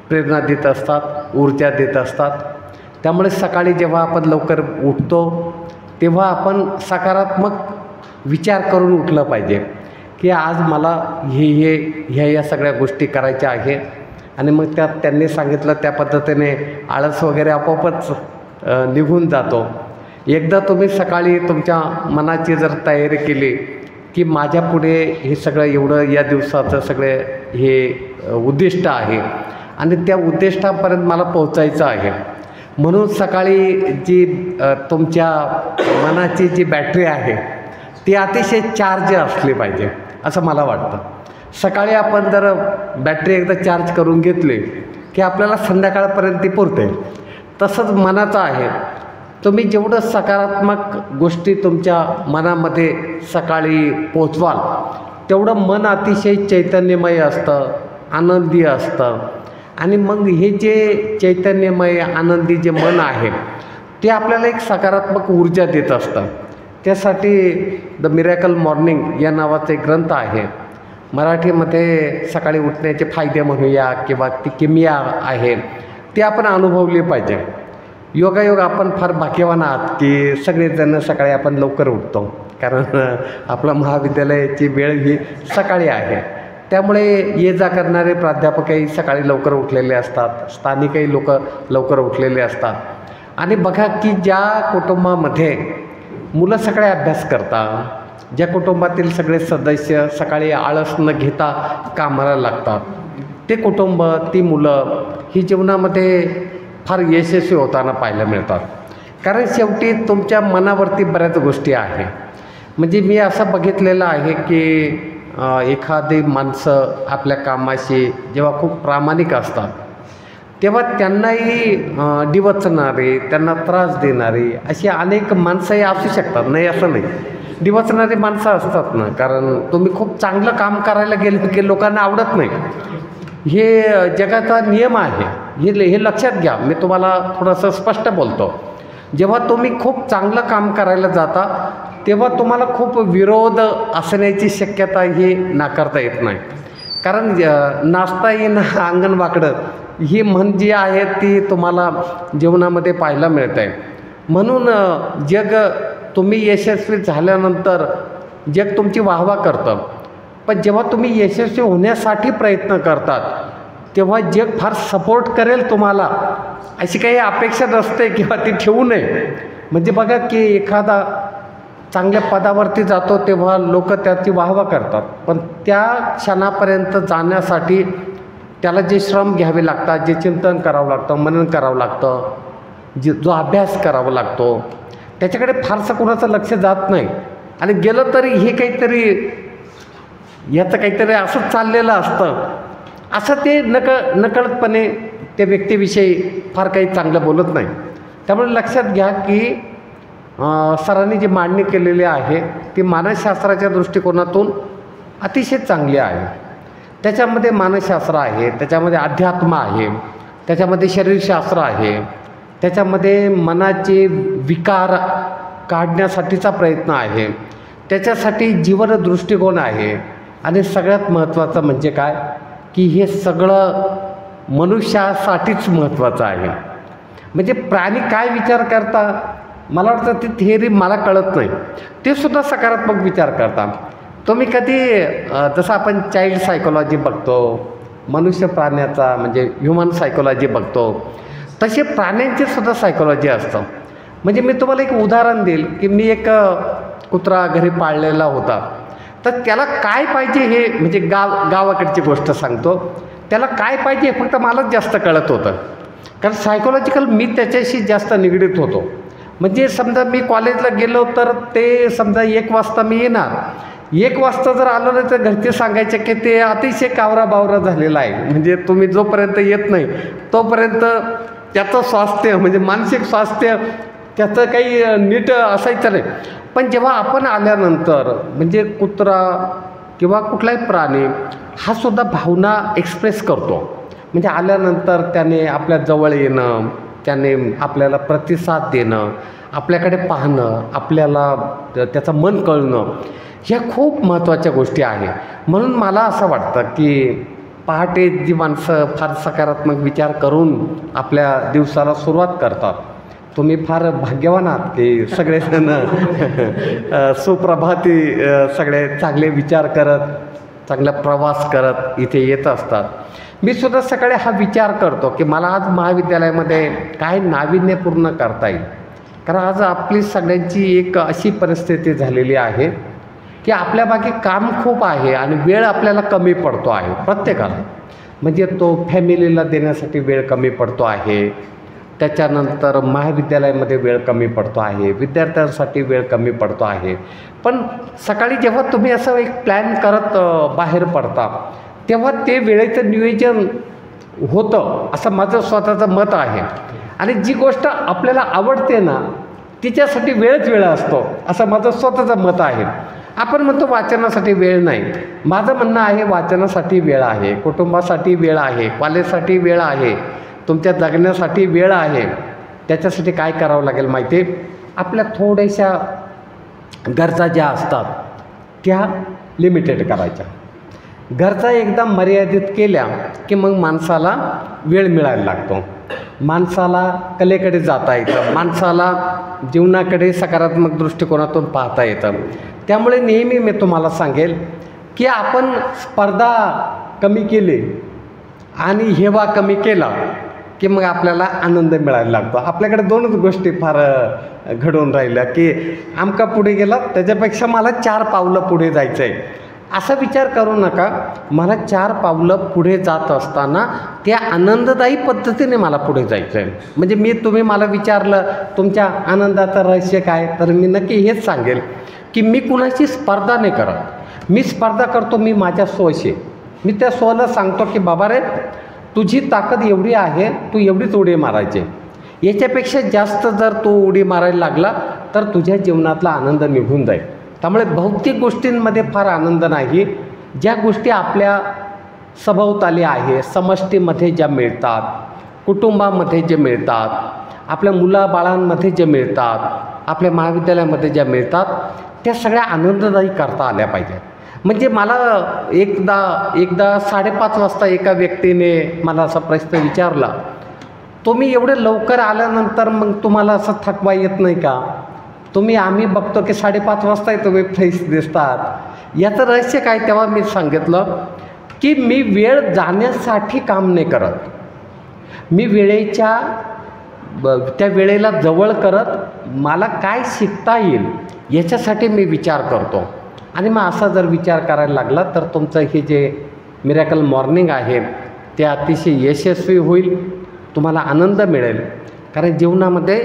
प्रेरणा देत असतात, ऊर्जा देत असतात. त्यामुळे सकाळी जेव्हा आपण लवकर उठतो तेव्हा आपण सकारात्मक विचार करून उठलं पाहिजे की आज मला ह्या सगळ्या गोष्टी करायच्या आहे. आणि मग त्यात त्यांनी सांगितलं त्या पद्धतीने आळस वगैरे आपोआपच निघून जातो. एकदा तुम्ही सकाळी तुमच्या मनाची जर तयारी केली की माझ्यापुढे हे सगळं एवढं या दिवसाचं सगळे हे उद्दिष्ट आहे आणि त्या उद्दिष्टापर्यंत मला पोहोचायचं आहे, म्हणून सकाळी जी तुमच्या मनाची जी बॅटरी आहे ती अतिशय चार्ज असली पाहिजे असं मला वाटतं. सकाळी आपण जर बॅटरी एकदा चार्ज करून घेतली की आपल्याला संध्याकाळपर्यंत ती पुरते. तसंच मनाचं आहे. तुम्ही जेवढं सकारात्मक गोष्टी तुमच्या मनामध्ये सकाळी पोचवाल तेवढं मन अतिशय चैतन्यमय असतं, आनंदी असतं. आणि मग हे जे चैतन्यमय आनंदी जे मन आहे ते आपल्याला एक सकारात्मक ऊर्जा देत असतं. त्यासाठी द मिरॅकल मॉर्निंग या नावाचा एक ग्रंथ आहे. मराठीमध्ये सकाळी उठण्याचे फायदे म्हणूया किंवा ती किमया आहे ती आपण अनुभवली पाहिजे. योगायोग आपण फार भाग्यवान आहात की सगळेजण सकाळी आपण लवकर उठतो, कारण आपलं महाविद्यालयाची वेळ ही सकाळी आहे. त्यामुळे ये जा करणारे प्राध्यापकही सकाळी लवकर उठलेले असतात, स्थानिकही लोक लवकर उठलेले असतात. आणि बघा की ज्या कुटुंबामध्ये मुलं सकाळी अभ्यास करतात, ज्या कुटुंबातील सगळे सदस्य सकाळी आळस न घेता कामाला लागतात, ते कुटुंब, ती मुलं ही जीवनामध्ये फार यशस्वी होताना पाहायला मिळतात. कारण शेवटी तुमच्या मनावरती बऱ्याच गोष्टी आहे. म्हणजे मी असं बघितलेलं आहे की एखादी माणसं आपल्या कामाशी जेव्हा खूप प्रामाणिक असतात तेव्हा त्यांनाही डिवचणारे, त्यांना त्रास देणारी अशी अनेक माणसंही असू शकतात, नाही असं नाही. डिवचणारी माणसं असतात ना, कारण तुम्ही खूप चांगलं काम करायला गेले की लोकांना आवडत नाही. हे जगाचा नियम आहे, हे लक्षात घ्या. मी तुम्हाला थोडंसं स्पष्ट बोलतो. जेव्हा तुम्ही खूप चांगलं काम करायला जाता तेव्हा तुम्हाला खूप विरोध असण्याची शक्यता ही नाकारता येत नाही. कारण नाचता येणं अंगण वाकडं ही म्हण जी आहे ती तुम्हाला जीवनामध्ये पाहायला मिळत आहे. म्हणून जग तुम्ही यशस्वी झाल्यानंतर जग तुमची वाहवा करतं, पण जेव्हा तुम्ही यशस्वी होण्यासाठी प्रयत्न करतात तेव्हा जग फार सपोर्ट करेल तुम्हाला अशी काही अपेक्षा नसते किंवा ती ठेवू नये. म्हणजे बघा की एखादा चांगल्या पदावरती जातो तेव्हा लोक त्याची वाहवा करतात, पण त्या क्षणापर्यंत जाण्यासाठी त्याला जे श्रम घ्यावे लागतात, जे चिंतन करावं लागतं, मनन करावं लागतं, जो अभ्यास करावा लागतो, त्याच्याकडे फारसं कोणाचं लक्ष जात नाही. आणि गेलं तरी हे काहीतरी याचं काहीतरी असंच चाललेलं असतं, असं ते नकळतपणे त्या व्यक्तीविषयी फार काही चांगलं बोलत नाही. त्यामुळे लक्षात घ्या की सरांनी जी मांडणी केलेली आहे ती मानसशास्त्राच्या दृष्टिकोनातून अतिशय चांगली आहे. त्याच्यामध्ये मानसशास्त्र आहे, त्याच्यामध्ये अध्यात्म आहे, त्याच्यामध्ये शरीरशास्त्र आहे, त्याच्यामध्ये मनाचे विकार काढण्यासाठीचा प्रयत्न आहे, त्याच्यासाठी जीवन दृष्टिकोन आहे. आणि सगळ्यात महत्त्वाचं म्हणजे काय की हे सगळं मनुष्यासाठीच महत्त्वाचं आहे. म्हणजे प्राणी काय विचार करता, मला वाटतं ती थिअरी मला कळत नाही, ते सुद्धा सकारात्मक विचार करता. तुम्ही कधी जसं आपण चाइल्ड सायकोलॉजी बघतो, मनुष्य प्राण्याचा म्हणजे ह्युमन सायकोलॉजी बघतो, तसे प्राण्यांची सुद्धा सायकोलॉजी असतं. म्हणजे मी तुम्हाला एक उदाहरण देईल की मी एक कुत्रा घरी पाळलेला होता, तर त्याला काय पाहिजे हे म्हणजे गावाकडची गोष्ट सांगतो, त्याला काय पाहिजे हे फक्त मलाच जास्त कळत होतं. कारण सायकोलॉजिकल मी त्याच्याशी जास्त निगडीत होतो. म्हणजे समजा मी कॉलेजला गेलो तर ते समजा 1 वाजता मी येणार, 1 वाजता जर आलो नाही तर घरचे सांगायचे की ते अतिशय कावरा झालेला आहे. म्हणजे तुम्ही जोपर्यंत येत नाही तोपर्यंत त्याचं स्वास्थ्य म्हणजे मानसिक स्वास्थ्य त्याचं काही नीट असायचं नाही. पण जेव्हा आपण आल्यानंतर म्हणजे कुत्रा किंवा कुठलाही प्राणी हा सुद्धा भावना एक्सप्रेस करतो. म्हणजे आल्यानंतर त्याने आपल्या जवळ येणं, त्याने आपल्याला प्रतिसाद देणं, आपल्याकडे पाहणं, आपल्याला त्याचं मन कळणं, ह्या खूप महत्त्वाच्या गोष्टी आहे. म्हणून मला असं वाटतं की पहाटे जी माणसं फार सकारात्मक विचार करून आपल्या दिवसाला सुरुवात करतात, तुम्ही फार भाग्यवान आहात की सगळेजण सुप्रभाती सगळे चांगले विचार करत, चांगला प्रवास करत इथे येत असतात. मी सुद्धा सकाळी हा विचार करतो की मला आज महाविद्यालयामध्ये काय नाविन्यपूर्ण करता येईल. कारण आज आपली सगळ्यांची एक अशी परिस्थिती झालेली आहे की आपल्या बाकी काम खूप आहे आणि वेळ आपल्याला कमी पडतो आहे प्रत्येकाला. म्हणजे तो फॅमिलीला देण्यासाठी वेळ कमी पडतो आहे, त्याच्यानंतर महाविद्यालयामध्ये वेळ कमी पडतो आहे, विद्यार्थ्यांसाठी वेळ कमी पडतो आहे. पण सकाळी जेव्हा तुम्ही असं एक प्लॅन करत बाहेर पडता तेव्हा ते वेळेचं नियोजन होतं असं माझं स्वतःचं मत आहे. आणि जी गोष्ट आपल्याला आवडते ना तिच्यासाठी वेळ असतो असं माझं स्वतःचं मत आहे. आपण म्हणतो वाचनासाठी वेळ नाही, माझं म्हणणं आहे वाचनासाठी वेळ आहे, कुटुंबासाठी वेळ आहे, कॉलेजसाठी वेळ आहे, तुमच्या जगण्यासाठी वेळ आहे. त्याच्यासाठी काय करावं लागेल माहिती आहे, आपल्या थोड्याशा गरजा ज्या असतात त्या लिमिटेड करायच्या. गरजा एकदा मर्यादित केल्या की मग माणसाला वेळ मिळायला लागतो, माणसाला कलेकडे जाता येतं, माणसाला जीवनाकडे सकारात्मक दृष्टिकोनातून पाहता येतं. त्यामुळे नेहमी मी तुम्हाला सांगेल की आपण स्पर्धा कमी केली आणि हेवा कमी केला की मग आपल्याला आनंद मिळायला लागतो. आपल्याकडे दोनच गोष्टी फार घडून राहिल्या की आमका पुढे गेला त्याच्यापेक्षा मला 4 पावलं पुढे जायचं आहे. असा विचार करू नका. मला 4 पावलं पुढे जात असताना त्या आनंददायी पद्धतीने मला पुढे जायचं आहे. म्हणजे तुम्ही मला विचारलं तुमच्या आनंदाचं रहस्य काय, तर मी नक्की हेच सांगेल की मी कुणाची स्पर्धा नाही करत. मी स्पर्धा करतो मी माझ्या स्वशी. मी त्या स्वला सांगतो की बाबा रे, तुझी ताकद एवढी आहे, तू एवढीच उडी मारायची. याच्यापेक्षा जास्त जर तू उडी मारायला लागला तर तुझ्या जीवनातला आनंद निघून जाईल. त्यामुळे भौतिक गोष्टींमध्ये फार आनंद नाही. ज्या गोष्टी आपल्या सभोवताली आहे, समष्टीमध्ये ज्या मिळतात, कुटुंबामध्ये जे मिळतात, आपल्या मुलाबाळांमध्ये जे मिळतात, आपल्या महाविद्यालयामध्ये ज्या मिळतात, त्या सगळ्या आनंददायी करता आल्या पाहिजेत. म्हणजे मला एकदा 5:30 वाजता एका व्यक्तीने मला असा प्रश्न विचारला, तुम्ही एवढे लवकर आल्यानंतर मग तुम्हाला असं थकवा येत नाही का? आम्ही बघतो की 5:30 वाजता तुम्ही फ्रेश दिसतात. याचं रहस्य काय? तेव्हा मी सांगितलं की मी वेळ जाण्यासाठी काम नाही करत. मी त्या वेळेला जवळ करत मला काय शिकता येईल याच्यासाठी मी विचार करतो. आणि मग असा जर विचार करायला लागला तर तुमचं हे जे मिरॅकल मॉर्निंग आहे ते अतिशय यशस्वी होईल. तुम्हाला आनंद मिळेल. कारण जीवनामध्ये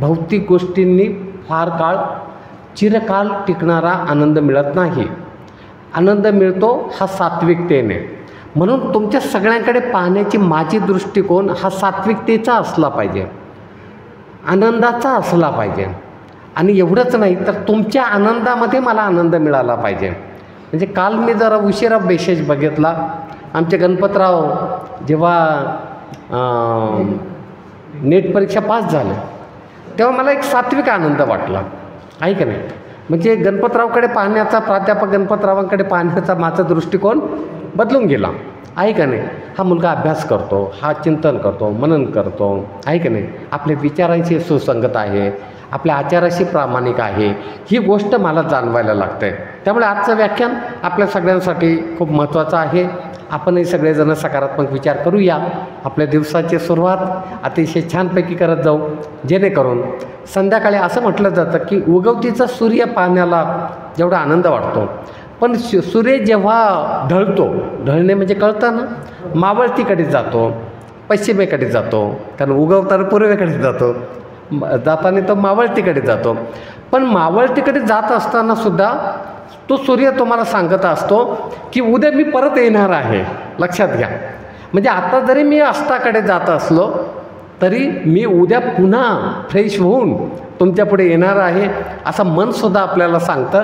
भौतिक गोष्टींनी फार काळ चिरकाल टिकणारा आनंद मिळत नाही. आनंद मिळतो हा सात्विकतेने. म्हणून तुमच्या सगळ्यांकडे पाहण्याची माझी दृष्टिकोन हा सात्विकतेचा असला पाहिजे, आनंदाचा असला पाहिजे. आणि एवढंच नाही तर तुमच्या आनंदामध्ये मला आनंद मिळाला पाहिजे. म्हणजे काल मी जरा उशिरा मेसेज बघितला. आमचे गणपतराव जेव्हा नेट परीक्षा पास झाले तेव्हा मला एक सात्विक आनंद वाटला, आहे का नाही? म्हणजे गणपतरावकडे पाहण्याचा, प्राध्यापक गणपतरावांकडे पाहण्याचा माझा दृष्टिकोन बदलून गेला, आहे का नाही? हा मुलगा अभ्यास करतो, हा चिंतन करतो, मनन करतो, आहे का नाही? आपल्या विचारांशी सुसंगत आहे, आपल्या आचाराशी प्रामाणिक आहे, ही गोष्ट मला जाणवायला लागते. त्यामुळे आजचं व्याख्यान आपल्या सगळ्यांसाठी खूप महत्त्वाचं आहे. आपणही सगळेजण सकारात्मक विचार करूया. आपल्या दिवसाची सुरुवात अतिशय छानपैकी करत जाऊ, जेणेकरून संध्याकाळी असं म्हटलं जातं की उगवतीचा सूर्य पाहण्याला जेवढा आनंद वाटतो, पण सूर्य जेव्हा ढळतो, ढळणे म्हणजे कळतं ना, मावळतीकडे जातो, पश्चिमेकडे जातो, कारण उगवताना पूर्वेकडे जातो, जाताना तो मावळतीकडे जातो. पण मावळतीकडे जात असतानासुद्धा तो सूर्य तुम्हाला सांगत असतो की उद्या मी परत येणार आहे. लक्षात घ्या. म्हणजे आता जरी मी अस्ताकडे जात असलो तरी मी उद्या पुन्हा फ्रेश होऊन तुमच्यापुढे येणार आहे, असं मनसुद्धा आपल्याला सांगतं.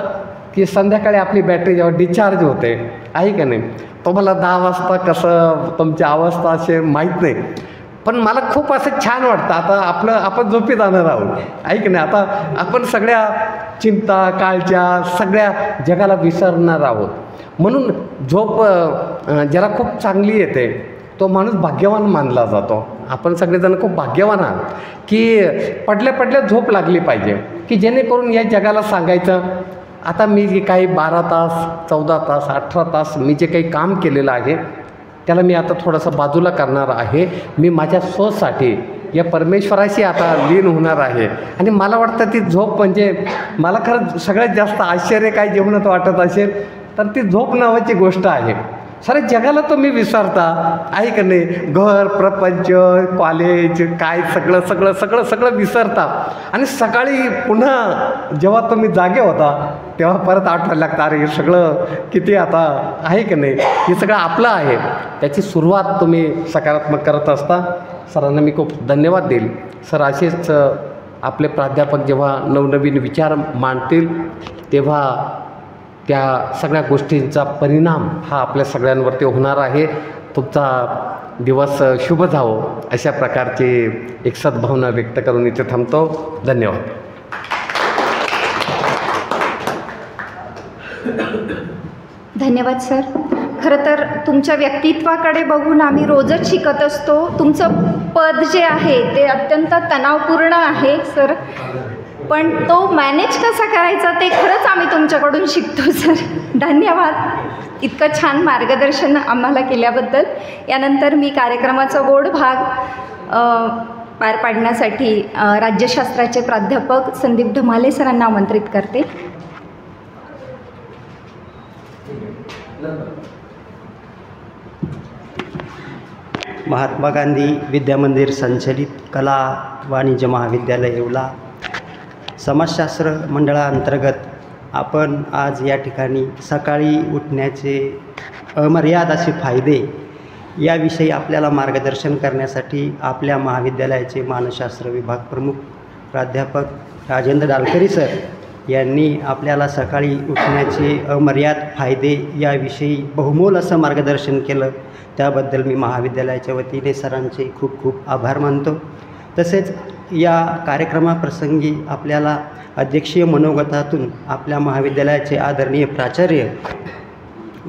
की संध्याकाळी आपली बॅटरी जेव्हा डिस्चार्ज होते, आहे का नाही? तुम्हाला 10 वाजता कसं तुमची अवस्था असे माहीत नाही, पण मला खूप असं छान वाटतं. आता आपण झोपी जाणार आहोत, आहे की नाही? आता आपण सगळ्या चिंता, काळच्या, सगळ्या जगाला विसरणार आहोत. म्हणून झोप ज्याला खूप चांगली येते तो माणूस भाग्यवान मानला जातो. आपण सगळेजण खूप भाग्यवान आहात की पडल्या झोप लागली पाहिजे, की जेणेकरून या जगाला सांगायचं आता मी जे काही 12 तास, 14 तास, 18 तास मी जे काही काम केलेलं आहे त्याला मी आता थोडंसं बाजूला करणार आहे. मी माझ्या स्वसाठी या परमेश्वराशी आता लीन होणार आहे. आणि मला वाटतं ती झोप म्हणजे मला खरं सगळ्यात जास्त आश्चर्य काय जीवनात वाटत असेल तर ती झोप नावाची गोष्ट आहे. सारे जगाला तुम्ही विसरता, आहे का नाही? घर, प्रपंच, कॉलेज, काय सगळं विसरता. आणि सकाळी पुन्हा जेव्हा तुम्ही जागे होता तेव्हा परत आठवायला लागतं, अरे हे सगळं किती आता, आहे का नाही? हे सगळं आपलं आहे. त्याची सुरुवात तुम्ही सकारात्मक करत असता. सरांना मी खूप धन्यवाद देईल. सर असेच आपले प्राध्यापक जेव्हा नवनवीन विचार मांडतील तेव्हा त्या सगळ्या गोष्टींचा परिणाम हा आपल्या सगळ्यांवरती होणार आहे. तुमचा दिवस शुभ जावो अशा प्रकारची एक सद्भावना व्यक्त करून इथे थांबतो. धन्यवाद. धन्यवाद सर. खरं तर तुमच्या व्यक्तित्वाकडे बघून आम्ही रोजच शिकत असतो. तुमचं पद जे आहे ते अत्यंत तणावपूर्ण आहे सर. पण तो मॅनेज कसा करायचा ते खरंच आम्ही तुमच्याकडून शिकतो सर. धन्यवाद इतकं छान मार्गदर्शन आम्हाला केल्याबद्दल. यानंतर मी कार्यक्रमाचा गोड भाग पार पाडण्यासाठी राज्यशास्त्राचे प्राध्यापक संदीप धमाले सरांना आमंत्रित करते. महात्मा गांधी विद्यामंदिर संचलित कला वाणिज्य महाविद्यालय येवला समाजशास्त्र मंडळाअंतर्गत आपण आज या ठिकाणी सकाळी उठण्याचे अमर्याद असे फायदे याविषयी आपल्याला मार्गदर्शन करण्यासाठी आपल्या महाविद्यालयाचे मानसशास्त्र विभाग प्रमुख प्राध्यापक राजेंद्र डालकरी सर यांनी आपल्याला सकाळी उठण्याचे अमर्याद फायदे याविषयी बहुमोल असं मार्गदर्शन केलं. त्याबद्दल मी महाविद्यालयाच्या वतीने सरांचे खूप खूप आभार मानतो. तसेच या कार्यक्रमाप्रसंगी आपल्याला अध्यक्षीय मनोगतातून आपल्या महाविद्यालयाचे आदरणीय प्राचार्य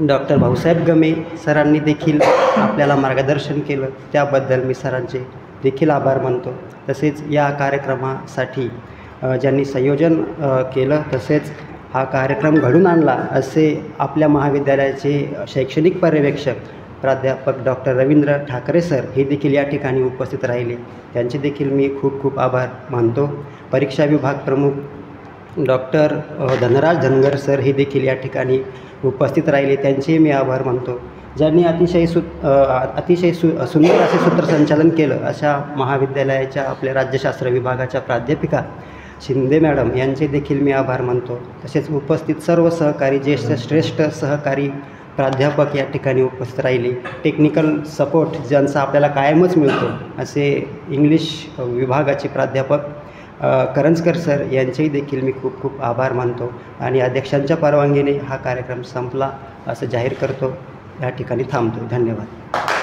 डॉक्टर भाऊसाहेब गमे सरांनी देखील आपल्याला मार्गदर्शन केलं. त्याबद्दल मी सरांचे देखील आभार मानतो. तसेच या कार्यक्रमासाठी ज्यांनी संयोजन केलं तसेच हा कार्यक्रम घडून आणला असे आपल्या महाविद्यालयाचे शैक्षणिक पर्यवेक्षक प्राध्यापक डॉक्टर रवींद्र ठाकरे सर हे देखील या ठिकाणी उपस्थित राहिले. त्यांचे देखील मी खूप खूप आभार मानतो. परीक्षा विभाग प्रमुख डॉक्टर धनराज धनगर सर हे देखील या ठिकाणी उपस्थित राहिले. त्यांचे मी आभार मानतो. ज्यांनी अतिशय सुंदर असे सूत्रसंचालन केलं अशा महाविद्यालयाच्या आपल्या राज्यशास्त्र विभागाच्या प्राध्यापिका शिंदे मॅडम यांचे देखील मी आभार मानतो. तसेच उपस्थित सर्व सहकारी ज्येष्ठ श्रेष्ठ सहकारी प्राध्यापक या ठिकाणी उपस्थित राहिले. टेक्निकल सपोर्ट ज्यांचा आपल्याला कायमच मिळतो असे इंग्लिश विभागाचे प्राध्यापक करंजकर सर यांचेही देखील मी खूप खूप आभार मानतो. आणि अध्यक्षांच्या परवानगीने हा कार्यक्रम संपला असं जाहीर करतो. या ठिकाणी थांबतो. धन्यवाद.